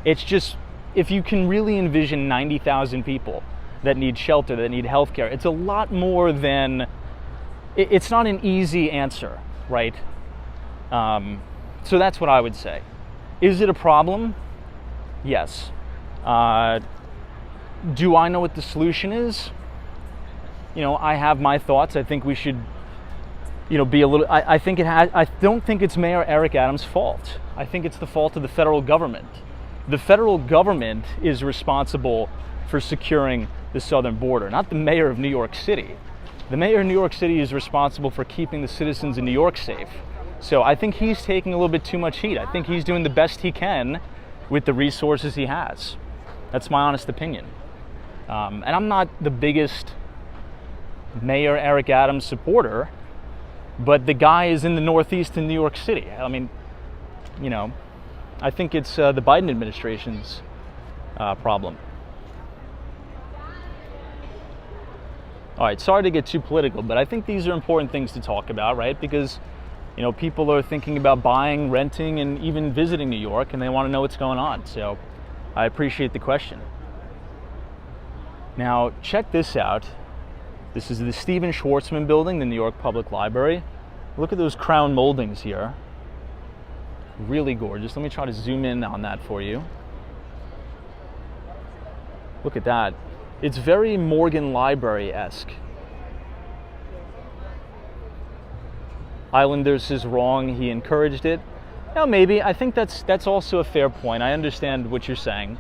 [SPEAKER 2] It's just, if you can really envision 90,000 people that need shelter, that need healthcare, it's a lot more than, it's not an easy answer, right? So that's what I would say. Is it a problem? Yes. Do I know what the solution is? I have my thoughts. I think we should be a little, I don't think it's Mayor Eric Adams' fault. I think it's the fault of the federal government. The federal government is responsible for securing the southern border, not the mayor of New York City. The mayor of New York City is responsible for keeping the citizens in New York safe. So I think he's taking a little bit too much heat. I think he's doing the best he can with the resources he has. That's my honest opinion. And I'm not the biggest Mayor Eric Adams supporter, but the guy is in the Northeast in New York City. I mean, I think it's the Biden administration's problem. All right, sorry to get too political, but I think these are important things to talk about, right? Because, people are thinking about buying, renting, and even visiting New York, and they want to know what's going on. So I appreciate the question. Now, check this out. This is the Stephen Schwarzman building, the New York Public Library. Look at those crown moldings here. Really gorgeous. Let me try to zoom in on that for you. Look at that. It's very Morgan Library-esque. Islanders is wrong. He encouraged it. Now, maybe. I think that's also a fair point. I understand what you're saying,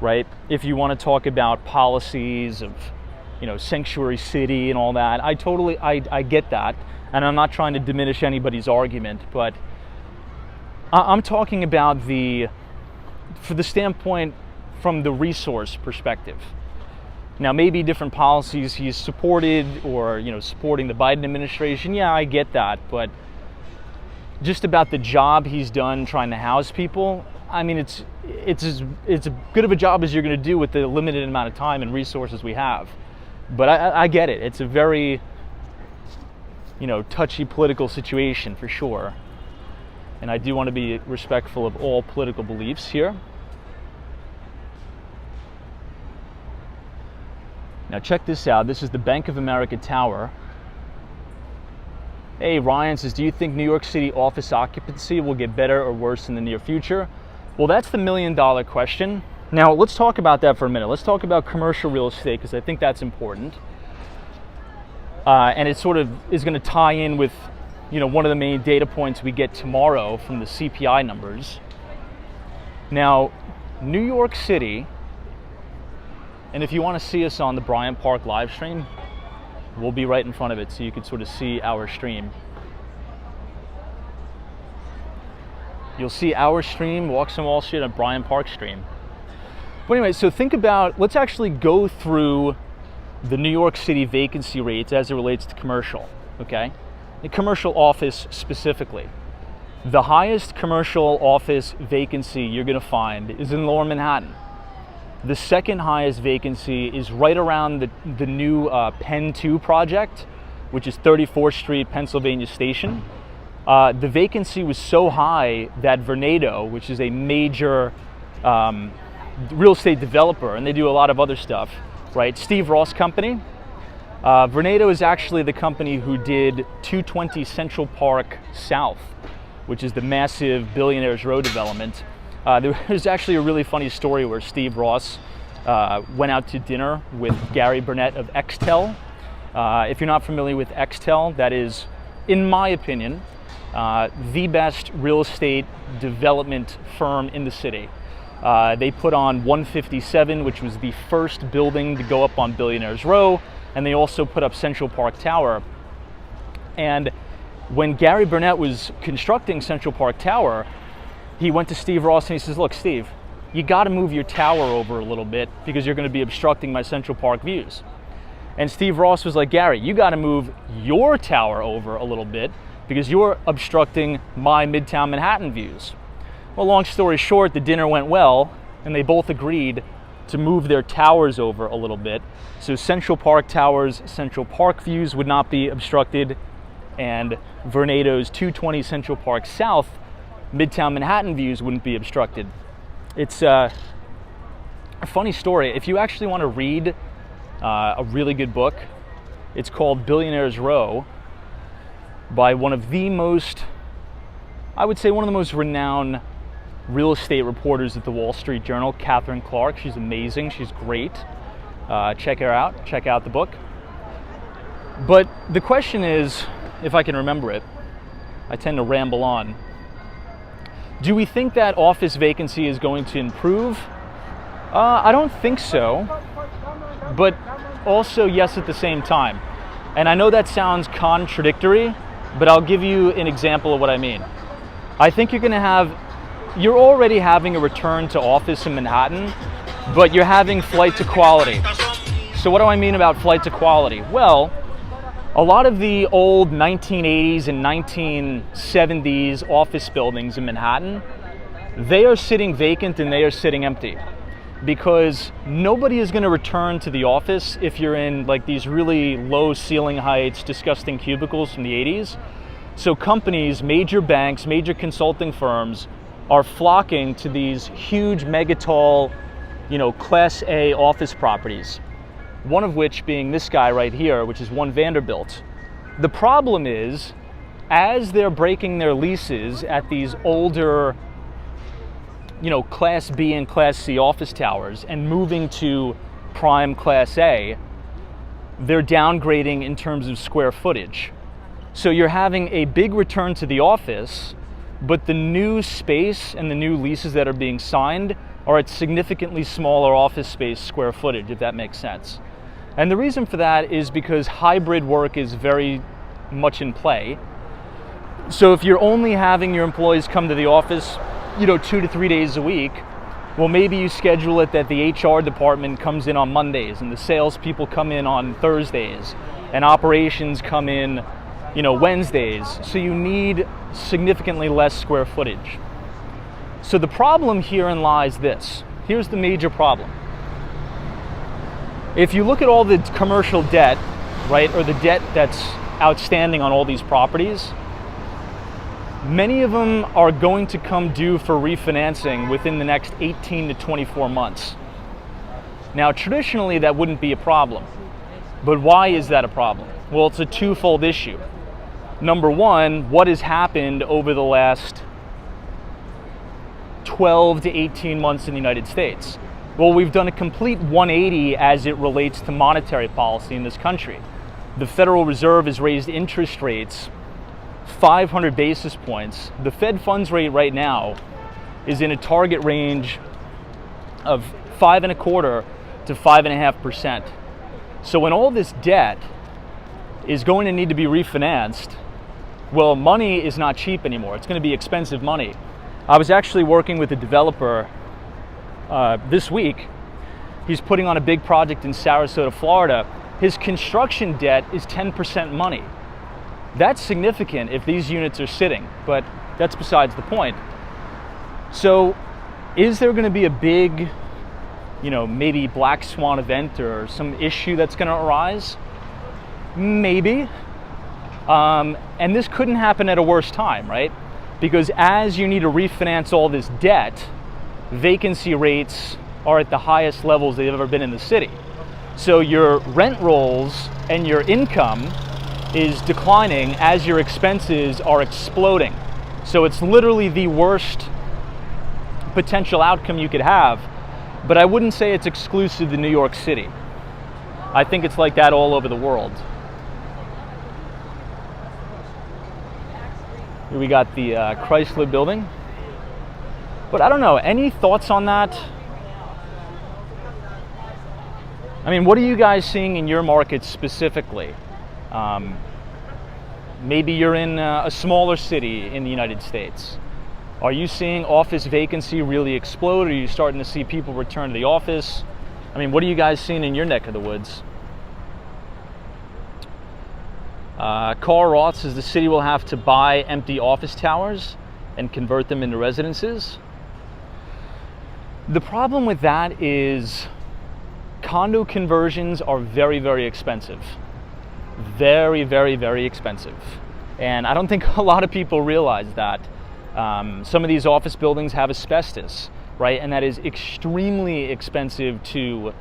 [SPEAKER 2] right? If you want to talk about policies of, sanctuary city and all that, I get that. And I'm not trying to diminish anybody's argument, but I'm talking about for the standpoint from the resource perspective. Now, maybe different policies he's supported or, supporting the Biden administration. Yeah, I get that. But just about the job he's done trying to house people, I mean, it's as good of a job as you're going to do with the limited amount of time and resources we have. But I get it. It's a very, touchy political situation for sure. And I do want to be respectful of all political beliefs here. Now check this out. This is the Bank of America Tower. Hey, Ryan says, do you think New York City office occupancy will get better or worse in the near future? Well, that's the million-dollar question. Now, let's talk about that for a minute. Let's talk about commercial real estate because I think that's important. And it sort of is going to tie in with, one of the main data points we get tomorrow from the CPI numbers. Now, New York City, and if you want to see us on the Bryant Park live stream, we'll be right in front of it so you can sort of see our stream. You'll see our stream, Walks on Wall Street, on Bryant Park stream. But anyway, so think about, let's actually go through the New York City vacancy rates as it relates to commercial, okay? The commercial office specifically. The highest commercial office vacancy you're gonna find is in Lower Manhattan. The second highest vacancy is right around the new Penn 2 project, which is 34th Street, Pennsylvania Station. The vacancy was so high that Vornado, which is a major real estate developer, and they do a lot of other stuff, right? Steve Ross Company. Vornado is actually the company who did 220 Central Park South, which is the massive Billionaires Row development. There's actually a really funny story where Steve Ross went out to dinner with Gary Burnett of Extel. If you're not familiar with Extel, that is, in my opinion, the best real estate development firm in the city. They put on 157, which was the first building to go up on Billionaires Row, and they also put up Central Park Tower. And when Gary Burnett was constructing Central Park Tower, he went to Steve Ross and he says, look, Steve, you got to move your tower over a little bit because you're going to be obstructing my Central Park views. And Steve Ross was like, Gary, you got to move your tower over a little bit because you're obstructing my Midtown Manhattan views. Well, long story short, the dinner went well, and they both agreed to move their towers over a little bit. So Central Park Tower's Central Park views would not be obstructed, and Vornado's 220 Central Park South Midtown Manhattan views wouldn't be obstructed. It's a funny story. If you actually want to read a really good book, it's called Billionaires Row by one of the most, I would say one of the most renowned real estate reporters at the Wall Street Journal, Catherine Clark. She's amazing. She's great. Check her out. Check out the book. But the question is, if I can remember it, I tend to ramble on. Do we think that office vacancy is going to improve? I don't think so, but also yes at the same time. And I know that sounds contradictory, but I'll give you an example of what I mean. I think you're already having a return to office in Manhattan, but you're having flight to quality. So what do I mean about flight to quality? Well, a lot of the old 1980s and 1970s office buildings in Manhattan, they are sitting vacant and they are sitting empty because nobody is going to return to the office if you're in like these really low ceiling heights, disgusting cubicles from the 80s. So companies, major banks, major consulting firms are flocking to these huge mega tall, Class A office properties. One of which being this guy right here, which is One Vanderbilt. The problem is, as they're breaking their leases at these older, Class B and Class C office towers and moving to prime Class A, they're downgrading in terms of square footage. So you're having a big return to the office, but the new space and the new leases that are being signed are at significantly smaller office space square footage, if that makes sense. And the reason for that is because hybrid work is very much in play. So if you're only having your employees come to the office, 2 to 3 days a week, well, maybe you schedule it that the HR department comes in on Mondays and the salespeople come in on Thursdays and operations come in, Wednesdays. So you need significantly less square footage. So the problem herein lies this. Here's the major problem. If you look at all the commercial debt, right, or the debt that's outstanding on all these properties, many of them are going to come due for refinancing within the next 18 to 24 months. Now, traditionally, that wouldn't be a problem. But why is that a problem? Well, it's a twofold issue. Number one, what has happened over the last 12 to 18 months in the United States? Well, we've done a complete 180 as it relates to monetary policy in this country. The Federal Reserve has raised interest rates 500 basis points. The Fed funds rate right now is in a target range of 5.25% to 5.5%. So when all this debt is going to need to be refinanced, well, money is not cheap anymore. It's going to be expensive money. I was actually working with a developer this week. He's putting on a big project in Sarasota, Florida. His construction debt is 10% money. That's significant if these units are sitting, but that's besides the point. So is there going to be a big, maybe black swan event or some issue that's going to arise? Maybe. And this couldn't happen at a worse time, right? Because as you need to refinance all this debt, vacancy rates are at the highest levels they've ever been in the city. So your rent rolls and your income is declining as your expenses are exploding. So it's literally the worst potential outcome you could have. But I wouldn't say it's exclusive to New York City. I think it's like that all over the world. Here we got the Chrysler building. But I don't know, any thoughts on that? I mean, what are you guys seeing in your market specifically? Maybe you're in a smaller city in the United States. Are you seeing office vacancy really explode? Are you starting to see people return to the office? I mean, what are you guys seeing in your neck of the woods? Carl Roth says the city will have to buy empty office towers and convert them into residences. The problem with that is condo conversions are very, very expensive. Very, very, very expensive. And I don't think a lot of people realize that. Some of these office buildings have asbestos, right? And that is extremely expensive to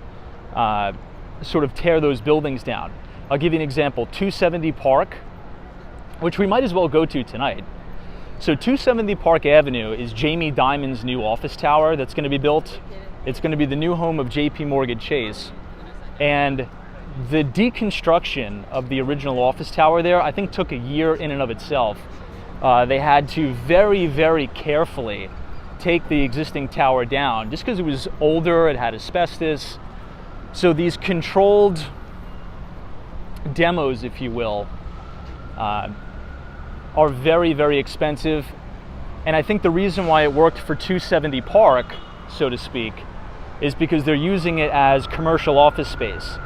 [SPEAKER 2] sort of tear those buildings down. I'll give you an example. 270 Park, which we might as well go to tonight. So 270 Park Avenue is Jamie Dimon's new office tower that's going to be built. It's going to be the new home of JP Morgan Chase. And the deconstruction of the original office tower there, I think, took a year in and of itself. They had to very, very carefully take the existing tower down just because it was older, it had asbestos. So these controlled demos, if you will, are very, very expensive. And I think the reason why it worked for 270 Park, so to speak, is because they're using it as commercial office space.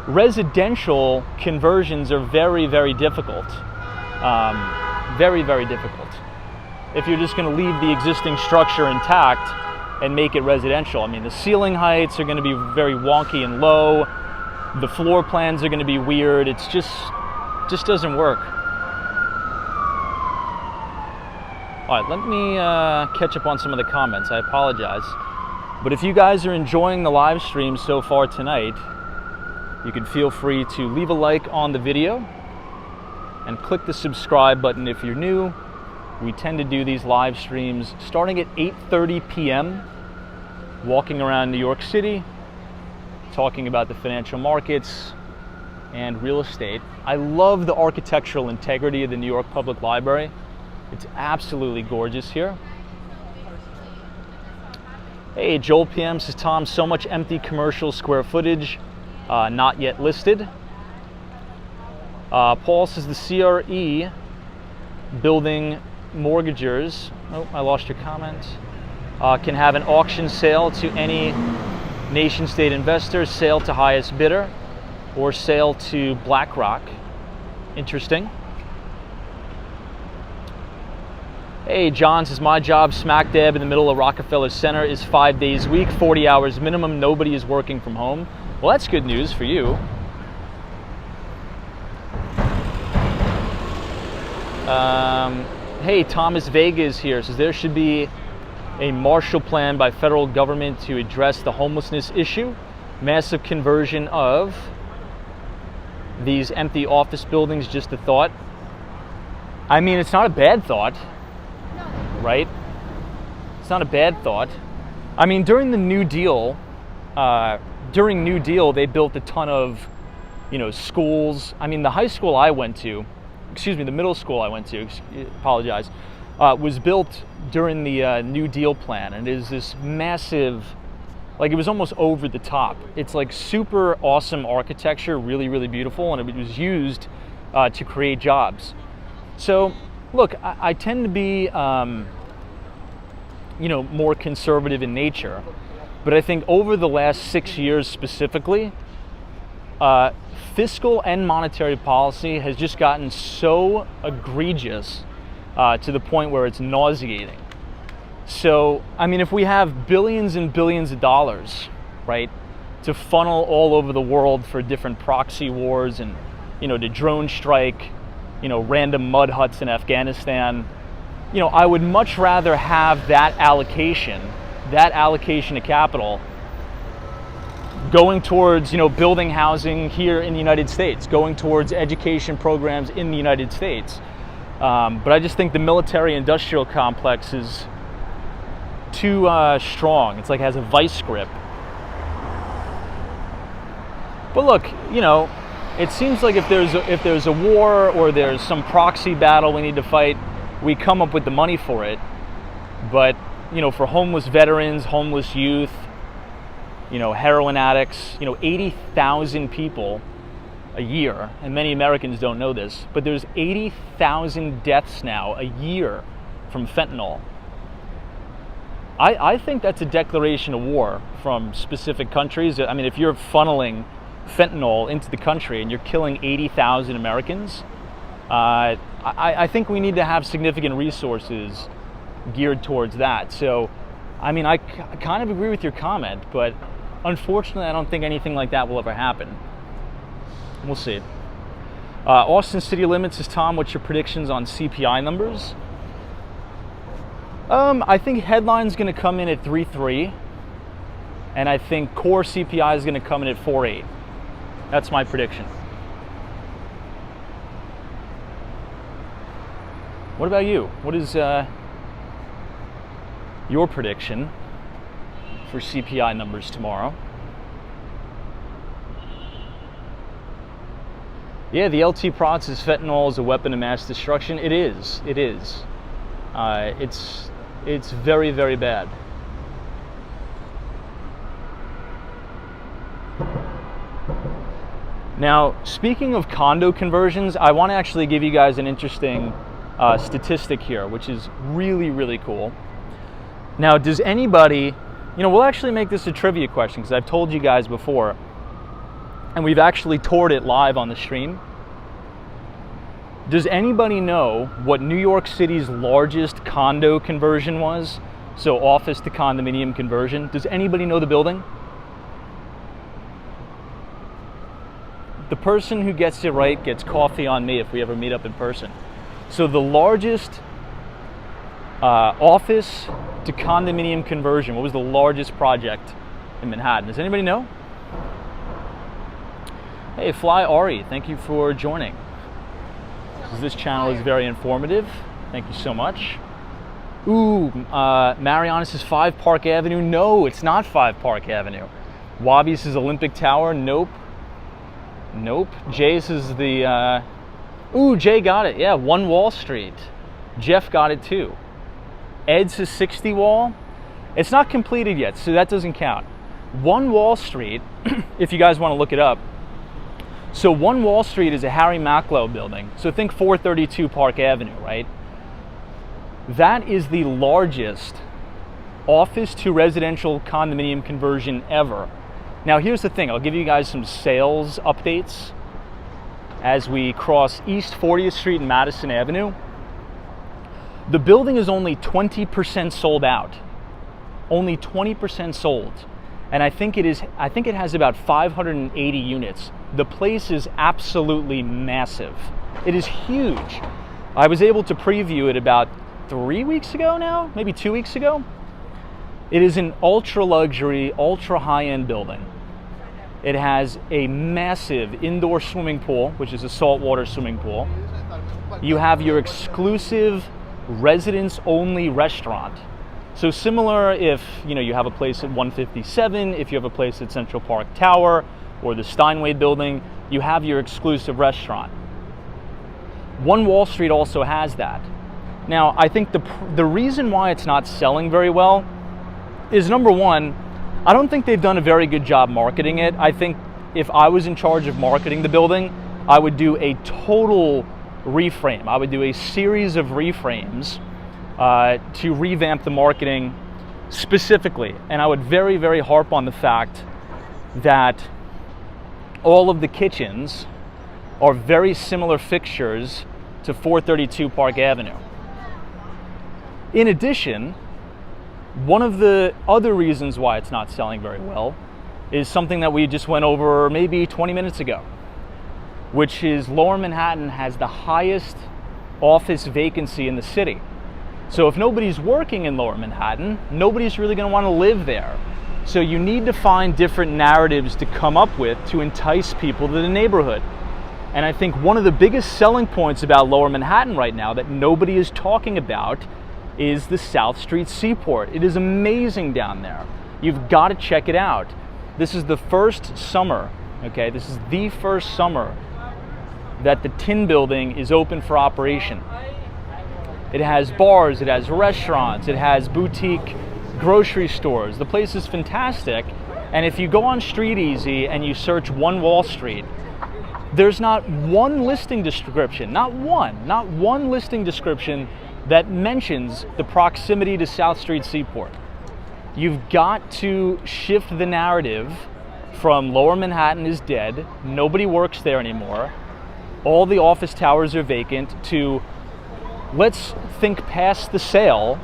[SPEAKER 2] Residential conversions are very, very difficult. Very, very difficult. If you're just going to leave the existing structure intact and make it residential. I mean, the ceiling heights are going to be very wonky and low. The floor plans are going to be weird. It's just doesn't work. All right, let me catch up on some of the comments. I apologize. But if you guys are enjoying the live stream so far tonight, you can feel free to leave a like on the video and click the subscribe button if you're new. We tend to do these live streams starting at 8:30 p.m., walking around New York City, talking about the financial markets and real estate. I love the architectural integrity of the New York Public Library. It's absolutely gorgeous here. Hey, Joel PM says, Tom, so much empty commercial square footage, not yet listed. Paul says the CRE building mortgagers, oh, I lost your comment, can have an auction sale to any nation state investor, sale to highest bidder, or sale to BlackRock. Interesting. Hey, John says, my job smack dab in the middle of Rockefeller Center is 5 days a week, 40 hours minimum, nobody is working from home. Well, that's good news for you. Hey, Thomas Vega is here, says there should be a Marshall Plan by federal government to address the homelessness issue. Massive conversion of these empty office buildings, just a thought. I mean, it's not a bad thought, right? It's not a bad thought. I mean, during the New Deal, they built a ton of, schools. I mean, the high school I went to, the middle school I went to, was built during the New Deal plan, and it is this massive, like, it was almost over the top. It's like super awesome architecture, really, really beautiful, and it was used to create jobs. So, look, I tend to be, more conservative in nature, but I think over the last 6 years specifically, fiscal and monetary policy has just gotten so egregious to the point where it's nauseating. So, I mean, if we have billions and billions of dollars, right, to funnel all over the world for different proxy wars and, to drone strike, random mud huts in Afghanistan, I would much rather have that allocation of capital going towards, building housing here in the United States, going towards education programs in the United States. But I just think the military-industrial complex is too strong. It's like it has a vice grip. But look, it seems like if there's a war or there's some proxy battle we need to fight, we come up with the money for it. But for homeless veterans, homeless youth, heroin addicts, 80,000 people a year, and many Americans don't know this, but there's 80,000 deaths now a year from fentanyl. I think that's a declaration of war from specific countries. I mean, if you're funneling fentanyl into the country and you're killing 80,000 Americans, I think we need to have significant resources geared towards that. So, I mean, I kind of agree with your comment, but unfortunately, I don't think anything like that will ever happen. We'll see. Austin City Limits is Tom. What's your predictions on CPI numbers? I think headline's going to come in at 3.3, and I think core CPI is going to come in at 4.8. That's my prediction. What about you? What is your prediction for CPI numbers tomorrow? Yeah, the LT Prod says fentanyl is a weapon of mass destruction. It is. It is. It's very, very bad. Now, speaking of condo conversions, I want to actually give you guys an interesting statistic here, which is really, really cool. Now, does anybody, we'll actually make this a trivia question because I've told you guys before, and we've actually toured it live on the stream. Does anybody know what New York City's largest condo conversion was? So office to condominium conversion. Does anybody know the building? The person who gets it right gets coffee on me if we ever meet up in person. So the largest office to condominium conversion, what was the largest project in Manhattan? Does anybody know? Hey, Fly Ari, thank you for joining. This channel is very informative. Thank you so much. Ooh, Mariana says 5 Park Avenue. No, it's not 5 Park Avenue. Wabi says Olympic Tower. Nope. Nope. Jay says the... Ooh, Jay got it. Yeah, 1 Wall Street. Jeff got it too. Ed says 60 Wall. It's not completed yet, so that doesn't count. 1 Wall Street, if you guys want to look it up. So 1 Wall Street is a Harry Macklowe building. So think 432 Park Avenue, right? That is the largest office to residential condominium conversion ever. Now here's the thing, I'll give you guys some sales updates as we cross East 40th Street and Madison Avenue. The building is only 20% sold out. Only 20% sold. And I think it has about 580 units. The place is absolutely massive. It is huge. I was able to preview it about 3 weeks ago now, maybe 2 weeks ago. It is an ultra luxury, ultra high-end building. It has a massive indoor swimming pool, which is a saltwater swimming pool. You have your exclusive residents-only restaurant. So similar if you have a place at 157, if you have a place at Central Park Tower or the Steinway building, you have your exclusive restaurant. 1 Wall Street also has that. Now, I think the reason why it's not selling very well is, number one, I don't think they've done a very good job marketing it. I think if I was in charge of marketing the building, I would do a total reframe. I would do a series of reframes to revamp the marketing specifically. And I would very, very harp on the fact that all of the kitchens are very similar fixtures to 432 Park Avenue. In addition, one of the other reasons why it's not selling very well is something that we just went over maybe 20 minutes ago, which is Lower Manhattan has the highest office vacancy in the city. So if nobody's working in Lower Manhattan, nobody's really going to want to live there. So you need to find different narratives to come up with to entice people to the neighborhood. And I think one of the biggest selling points about Lower Manhattan right now that nobody is talking about is the South Street Seaport. It is amazing down there. You've got to check it out. This is the first summer, okay? This is the first summer that the Tin Building is open for operation. It has bars, it has restaurants, it has boutique grocery stores. The place is fantastic. And if you go on Street Easy and you search One Wall Street, there's not one listing description, not one listing description that mentions the proximity to South Street Seaport. You've got to shift the narrative from Lower Manhattan is dead, nobody works there anymore, all the office towers are vacant, to let's think past the sale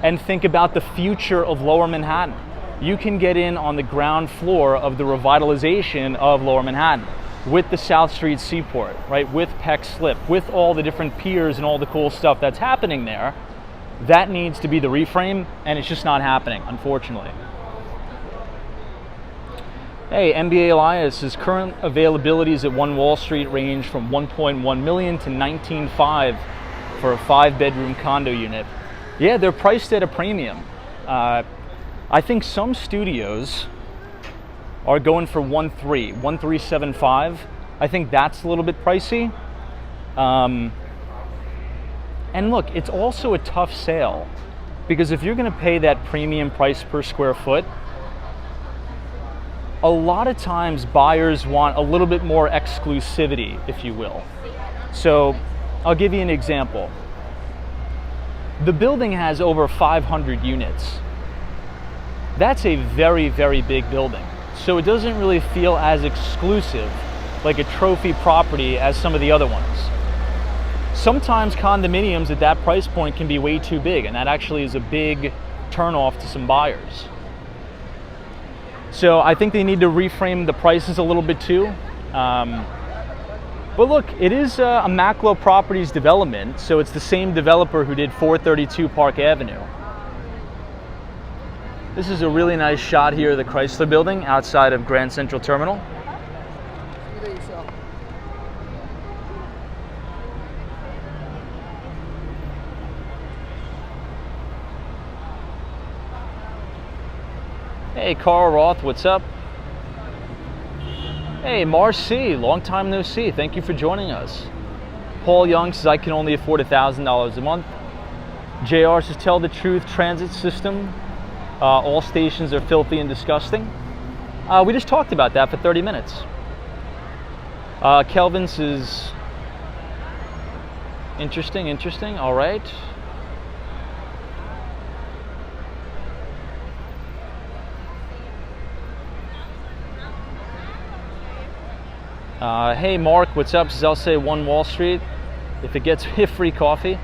[SPEAKER 2] and think about the future of Lower Manhattan. You can get in on the ground floor of the revitalization of Lower Manhattan with the South Street Seaport, right? With Peck Slip, with all the different piers and all the cool stuff that's happening there. That needs to be the reframe, and it's just not happening, unfortunately. Hey, NBA Elias's current availabilities at One Wall Street range from 1.1 million to 19.5 for a 5-bedroom condo unit. Yeah, they're priced at a premium. I think some studios are going for 1.375. I think that's a little bit pricey. And look, it's also a tough sale, because if you're going to pay that premium price per square foot, a lot of times buyers want a little bit more exclusivity, if you will. So I'll give you an example. The building has over 500 units. That's a very, very big building. So it doesn't really feel as exclusive, like a trophy property, as some of the other ones. Sometimes condominiums at that price point can be way too big, and that actually is a big turnoff to some buyers. So I think they need to reframe the prices a little bit too. But look, it is a Maclo Properties development, so it's the same developer who did 432 Park Avenue. This is a really nice shot here of the Chrysler Building outside of Grand Central Terminal. Hey, Carl Roth, what's up? Hey, Marcy, long time no see. Thank you for joining us. Paul Young says, I can only afford $1,000 a month. JR says, tell the truth, transit system. All stations are filthy and disgusting. We just talked about that for 30 minutes. Kelvin says, interesting, all right. Hey Mark, what's up? Says, I'll say One Wall Street if it gets me free coffee.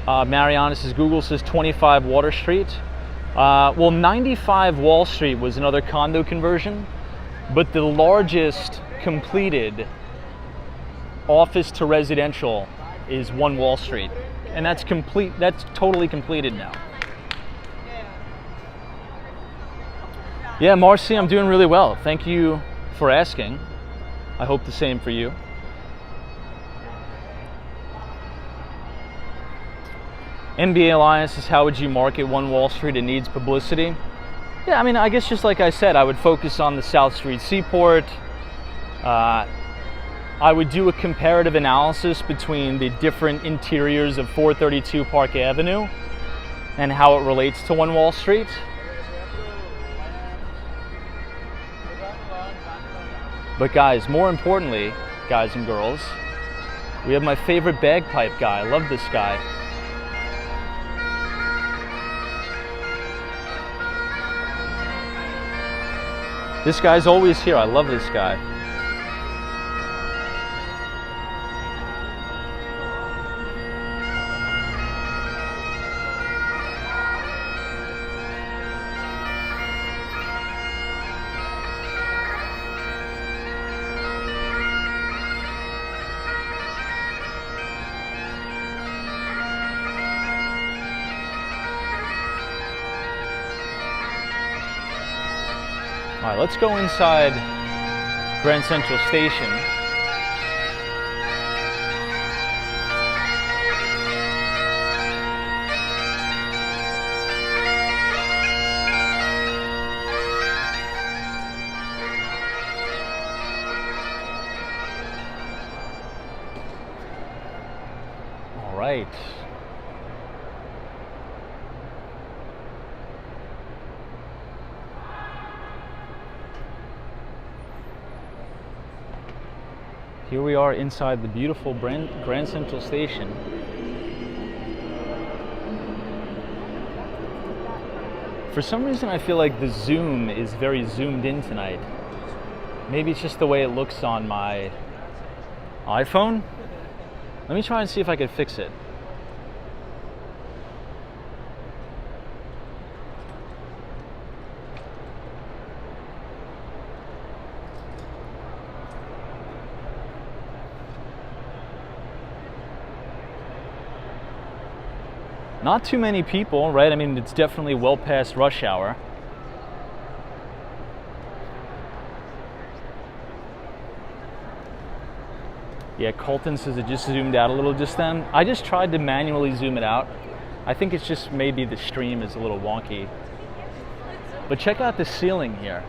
[SPEAKER 2] Mariana says, Google says 25 Water Street. Well, 95 Wall Street was another condo conversion, but the largest completed office to residential is One Wall Street, and that's complete. That's totally completed now. Yeah, Marcy, I'm doing really well. Thank you for asking. I hope the same for you. NBA Alliance says, how would you market One Wall Street? It needs publicity. Yeah, I mean, I guess just like I said, I would focus on the South Street Seaport. I would do a comparative analysis between the different interiors of 432 Park Avenue and how it relates to One Wall Street. But guys, more importantly, guys and girls, we have my favorite bagpipe guy. I love this guy. This guy's always here. I love this guy. All right, let's go inside Grand Central Station. All right. Here we are inside the beautiful Grand Central Station. For some reason, I feel like the zoom is very zoomed in tonight. Maybe it's just the way it looks on my iPhone. Let me try and see if I can fix it. Not too many people, right? I mean, it's definitely well past rush hour. Yeah, Colton says it just zoomed out a little just then. I just tried to manually zoom it out. I think it's just maybe the stream is a little wonky. But check out the ceiling here.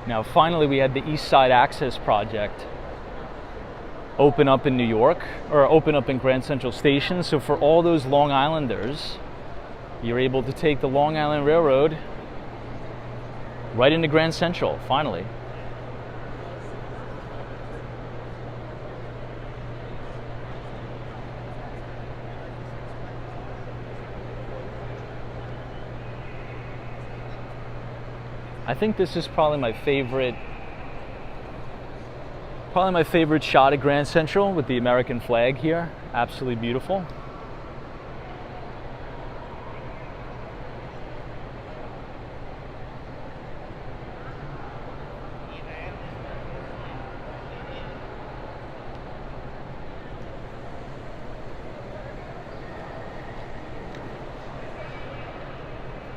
[SPEAKER 2] Now, finally, we had the East Side Access Project open up in New York, or open up in Grand Central Station. So for all those Long Islanders, you're able to take the Long Island Railroad right into Grand Central, finally. I think this is probably my favorite shot at Grand Central with the American flag here. Absolutely beautiful.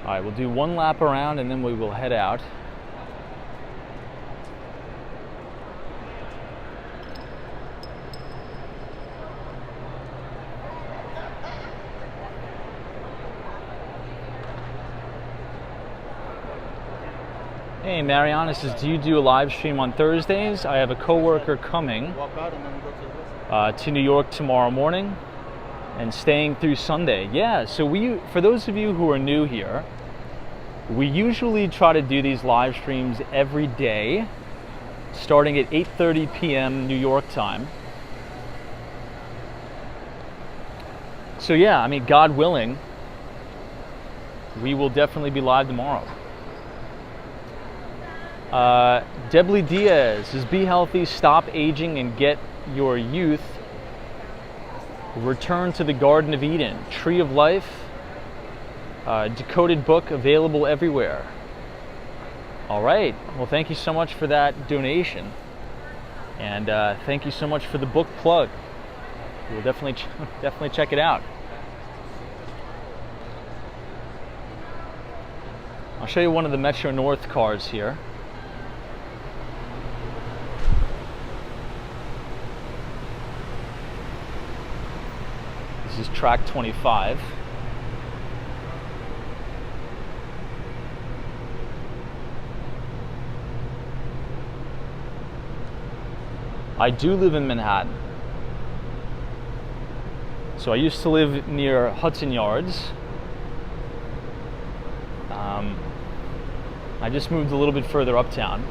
[SPEAKER 2] All right, we'll do one lap around and then we will head out. Hey, Mariana says, do you do a live stream on Thursdays? I have a coworker coming to New York tomorrow morning and staying through Sunday. Yeah, so for those of you who are new here, we usually try to do these live streams every day, starting at 8:30 p.m. New York time. So yeah, I mean, God willing, we will definitely be live tomorrow. Debly Diaz says, be healthy, stop aging, and get your youth. Return to the Garden of Eden. Tree of Life. Decoded book available everywhere. All right. Well, thank you so much for that donation. And thank you so much for the book plug. We'll definitely check it out. I'll show you one of the Metro North cars here. This is track 25. I do live in Manhattan. So I used to live near Hudson Yards. I just moved a little bit further uptown.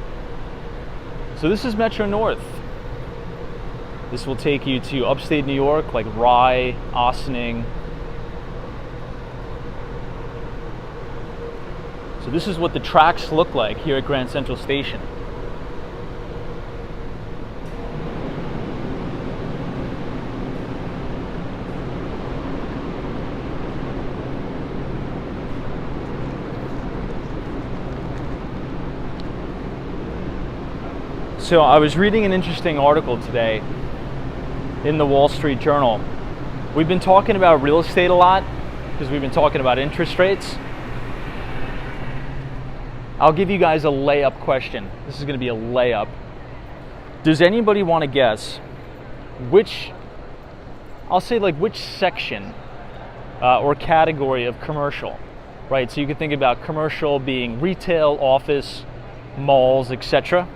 [SPEAKER 2] So this is Metro North. This will take you to upstate New York, like Rye, Ossining. So this is what the tracks look like here at Grand Central Station. So I was reading an interesting article today in the Wall Street Journal. We've been talking about real estate a lot because we've been talking about interest rates. I'll give you guys a layup question. This is going to be a layup. Does anybody want to guess which section or category of commercial, right? So you can think about commercial being retail, office, malls, etc.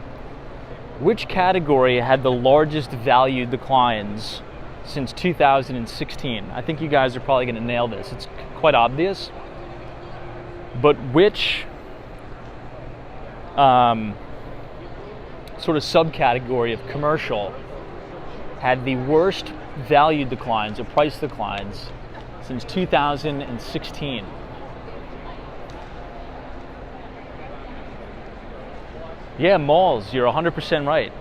[SPEAKER 2] Which category had the largest value declines since 2016? I think you guys are probably going to nail this. It's quite obvious. But which sort of subcategory of commercial had the worst value declines or price declines since 2016? Yeah, malls. You're 100% right.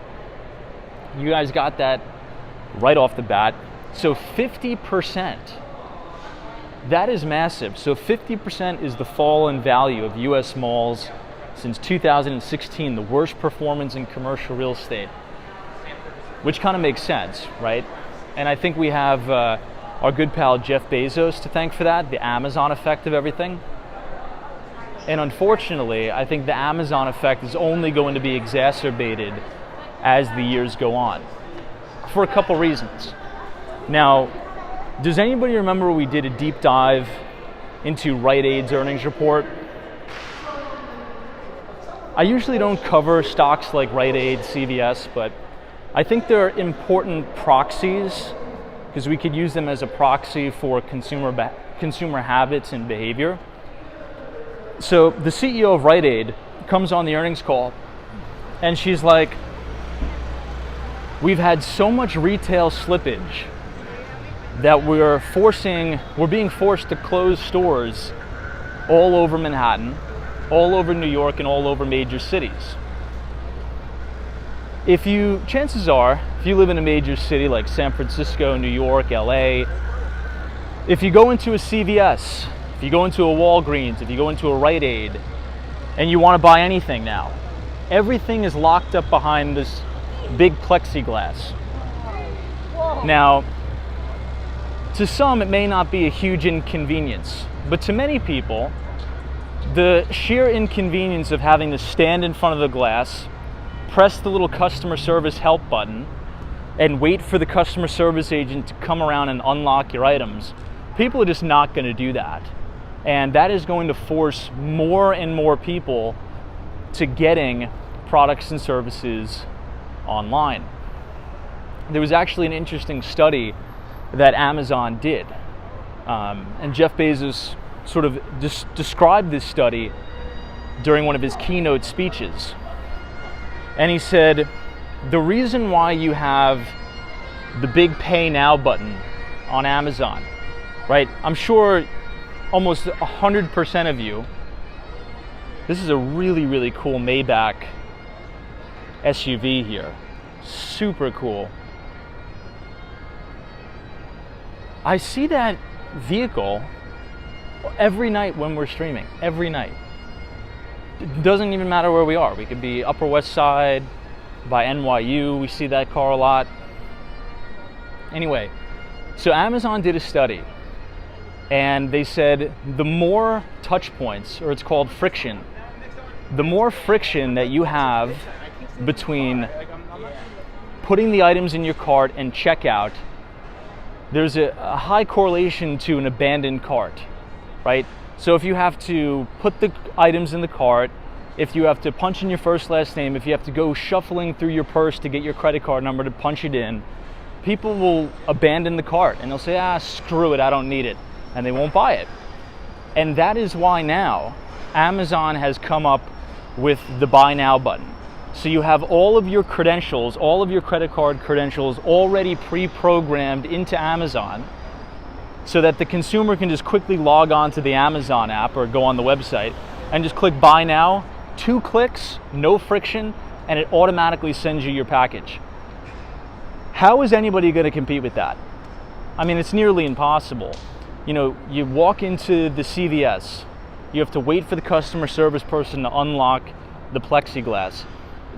[SPEAKER 2] You guys got that right off the bat. So 50%. That is massive. So 50% is the fall in value of US malls since 2016, the worst performance in commercial real estate. Which kind of makes sense, right? And I think we have our good pal Jeff Bezos to thank for that, the Amazon effect of everything. And unfortunately, I think the Amazon effect is only going to be exacerbated as the years go on, for a couple reasons. Now, does anybody remember we did a deep dive into Rite Aid's earnings report? I usually don't cover stocks like Rite Aid, CVS, but I think they're important proxies because we could use them as a proxy for consumer habits and behavior. So the CEO of Rite Aid comes on the earnings call and she's like, we've had so much retail slippage that we're being forced to close stores all over Manhattan, all over New York, and all over major cities. Chances are, if you live in a major city like San Francisco, New York, LA, if you go into a CVS, if you go into a Walgreens, if you go into a Rite Aid, and you want to buy anything now, everything is locked up behind this big plexiglass. Now, to some it may not be a huge inconvenience, but to many people, the sheer inconvenience of having to stand in front of the glass, press the little customer service help button, and wait for the customer service agent to come around and unlock your items, people are just not going to do that. And that is going to force more and more people to getting products and services online. There was actually an interesting study that Amazon did. And Jeff Bezos sort of described this study during one of his keynote speeches. And he said, the reason why you have the big pay now button on Amazon, right? I'm sure almost 100% of you, this is a really, really cool Maybach SUV here. Super cool. I see that vehicle every night when we're streaming, every night. It doesn't even matter where we are. We could be Upper West Side, by NYU, we see that car a lot. Anyway, so Amazon did a study, and they said the more touch points, or it's called friction, the more friction that you have between putting the items in your cart and checkout, there's a high correlation to an abandoned cart, right? So if you have to put the items in the cart, if you have to punch in your first last name, if you have to go shuffling through your purse to get your credit card number to punch it in, people will abandon the cart and they'll say, screw it, I don't need it, and they won't buy it. And that is why now Amazon has come up with the buy now button. So you have all of your credentials, all of your credit card credentials already pre-programmed into Amazon, so that the consumer can just quickly log on to the Amazon app or go on the website and just click buy now, 2 clicks, no friction, and it automatically sends you your package. How is anybody going to compete with that? I mean, it's nearly impossible. You know, you walk into the CVS, you have to wait for the customer service person to unlock the plexiglass.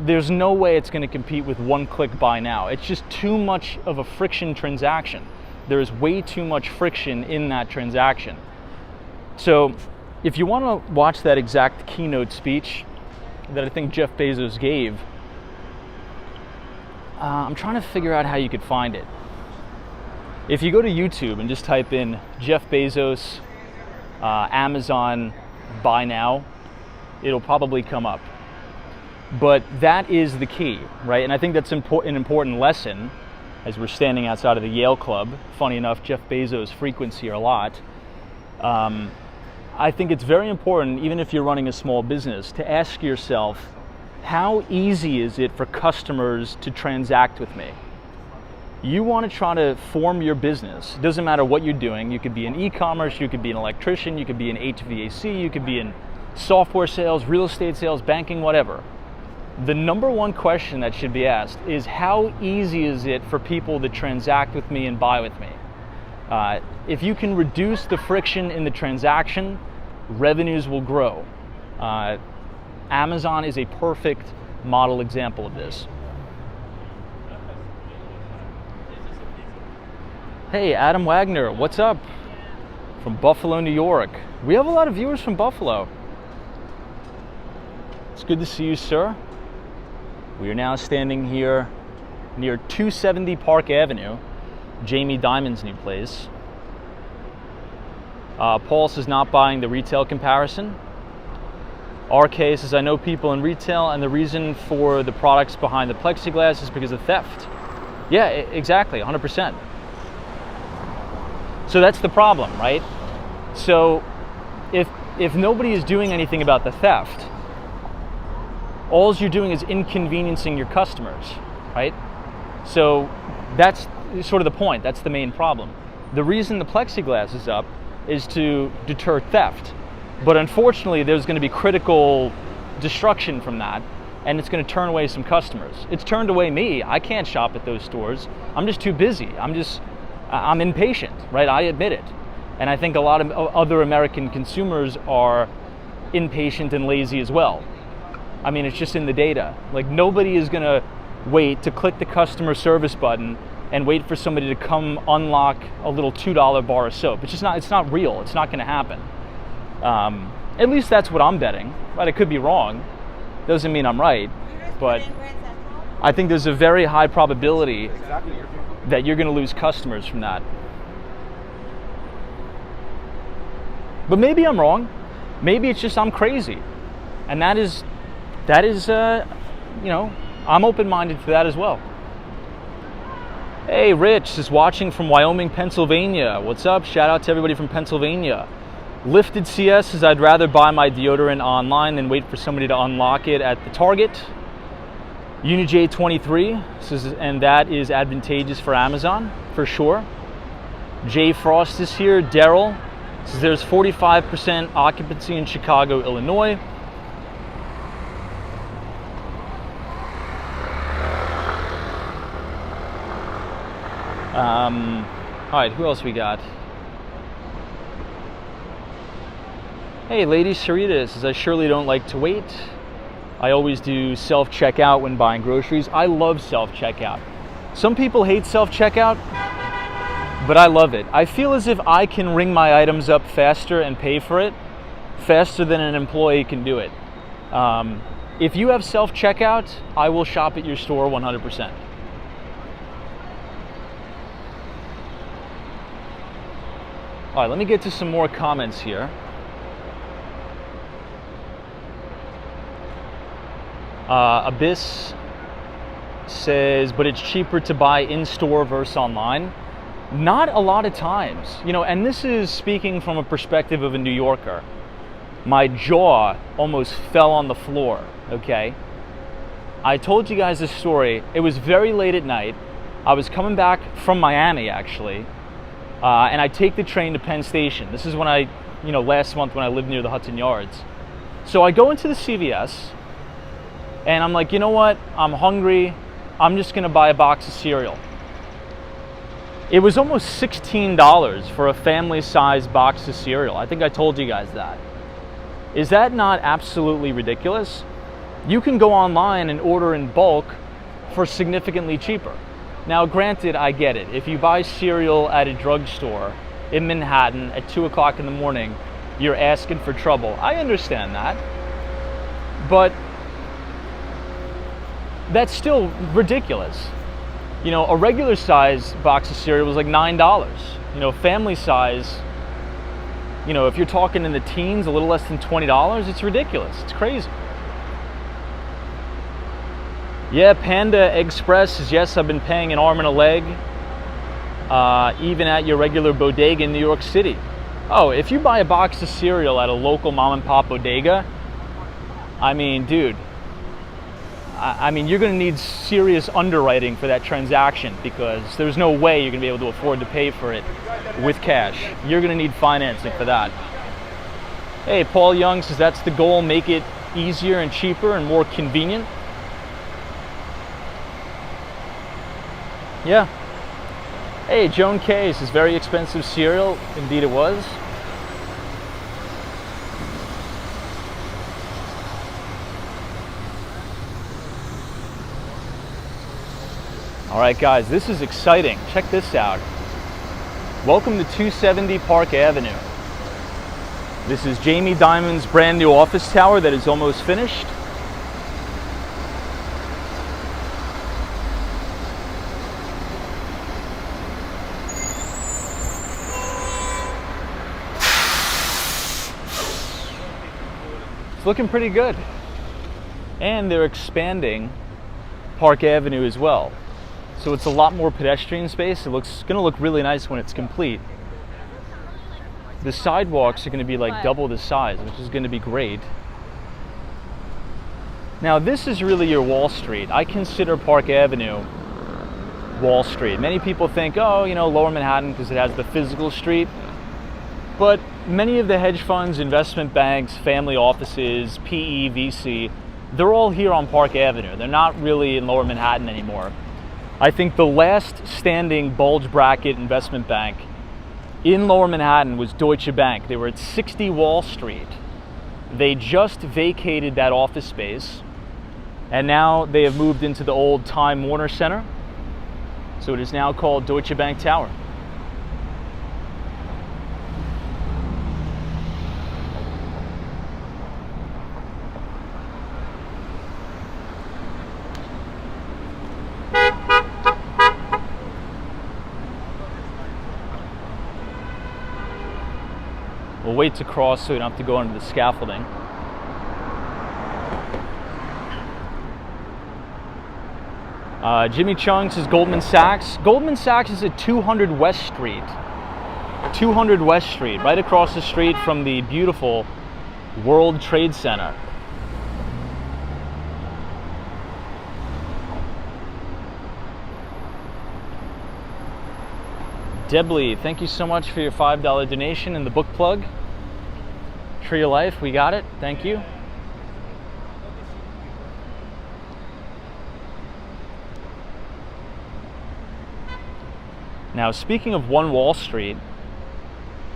[SPEAKER 2] there's no way it's going to compete with one-click buy now. It's just too much of a friction transaction. There's way too much friction in that transaction. So if you want to watch that exact keynote speech that I think Jeff Bezos gave, I'm trying to figure out how you could find it. If you go to YouTube and just type in Jeff Bezos, Amazon buy now, it'll probably come up. But that is the key, right? And I think that's an important lesson as we're standing outside of the Yale Club. Funny enough, Jeff Bezos frequents here a lot. I think it's very important, even if you're running a small business, to ask yourself, how easy is it for customers to transact with me? You want to try to form your business. It doesn't matter what you're doing. You could be in e-commerce, you could be an electrician, you could be in HVAC, you could be in software sales, real estate sales, banking, whatever. The number one question that should be asked is, how easy is it for people to transact with me and buy with me? If you can reduce the friction in the transaction, revenues will grow. Amazon is a perfect model example of this. Hey, Adam Wagner, what's up? From Buffalo, New York. We have a lot of viewers from Buffalo. It's good to see you, sir. We are now standing here near 270 Park Avenue, Jamie Dimon's new place. Paul says not buying the retail comparison. RK says, I know people in retail, and the reason for the products behind the plexiglass is because of theft. Yeah, exactly, 100%. So that's the problem, right? So if nobody is doing anything about the theft, all you're doing is inconveniencing your customers, right? So that's sort of the point. That's the main problem. The reason the plexiglass is up is to deter theft. But unfortunately, there's going to be critical destruction from that, and it's going to turn away some customers. It's turned away me. I can't shop at those stores. I'm just too busy. I'm impatient, right? I admit it. And I think a lot of other American consumers are impatient and lazy as well. I mean, it's just in the data. Like, nobody is going to wait to click the customer service button and wait for somebody to come unlock a little $2 bar of soap. It's not real. It's not going to happen. At least that's what I'm betting. But I could be wrong. Doesn't mean I'm right. But I think there's a very high probability that you're going to lose customers from that. But maybe I'm wrong. Maybe it's just I'm crazy. And that is, I'm open-minded to that as well. Hey, Rich is watching from Wyoming, Pennsylvania. What's up? Shout out to everybody from Pennsylvania. Lifted CS says, I'd rather buy my deodorant online than wait for somebody to unlock it at the Target. UniJ23 says, and that is advantageous for Amazon, for sure. Jay Frost is here. Daryl says, there's 45% occupancy in Chicago, Illinois. All right, who else we got? Hey, Lady Sarita says, I surely don't like to wait. I always do self-checkout when buying groceries. I love self-checkout. Some people hate self-checkout, but I love it. I feel as if I can ring my items up faster and pay for it faster than an employee can do it. If you have self-checkout, I will shop at your store 100%. All right, let me get to some more comments here. Abyss says, but it's cheaper to buy in-store versus online. Not a lot of times, and this is speaking from a perspective of a New Yorker. My jaw almost fell on the floor, okay? I told you guys this story. It was very late at night. I was coming back from Miami, actually, and I take the train to Penn Station. This is when last month when I lived near the Hudson Yards. So I go into the CVS, and I'm like, you know what? I'm hungry. I'm just going to buy a box of cereal. It was almost $16 for a family-sized box of cereal. I think I told you guys that. Is that not absolutely ridiculous? You can go online and order in bulk for significantly cheaper. Now, granted, I get it. If you buy cereal at a drugstore in Manhattan at 2 o'clock in the morning, you're asking for trouble. I understand that. But that's still ridiculous. You know, a regular size box of cereal was like $9. You know, family size, you know, if you're talking in the teens, a little less than $20, it's ridiculous. It's crazy. Yeah, Panda Express, yes, I've been paying an arm and a leg, even at your regular bodega in New York City. Oh, if you buy a box of cereal at a local mom and pop bodega, I mean, dude, I mean, you're going to need serious underwriting for that transaction, because there's no way you're going to be able to afford to pay for it with cash. You're going to need financing for that. Hey, Paul Young says that's the goal, make it easier and cheaper and more convenient. Yeah. Hey, Joan K says very expensive cereal. Indeed it was. All right, guys, this is exciting. Check this out. Welcome to 270 Park Avenue. This is Jamie Dimon's brand new office tower that is almost finished. It's looking pretty good. And they're expanding Park Avenue as well. So it's a lot more pedestrian space. It's going to look really nice when it's complete. The sidewalks are going to be like double the size, which is going to be great. Now this is really your Wall Street. I consider Park Avenue Wall Street. Many people think, oh, you know, Lower Manhattan because it has the physical street. But many of the hedge funds, investment banks, family offices, PE, VC, they're all here on Park Avenue. They're not really in Lower Manhattan anymore. I think the last standing bulge bracket investment bank in Lower Manhattan was Deutsche Bank. They were at 60 Wall Street. They just vacated that office space, and now they have moved into the old Time Warner Center. So it is now called Deutsche Bank Tower. We'll wait to cross so we don't have to go under the scaffolding. Jimmy Chung says Goldman Sachs. Goldman Sachs is at 200 West Street. 200 West Street, right across the street from the beautiful World Trade Center. Debly, thank you so much for your $5 donation and the book plug. Tree of Life, we got it. Thank you. Now, speaking of One Wall Street,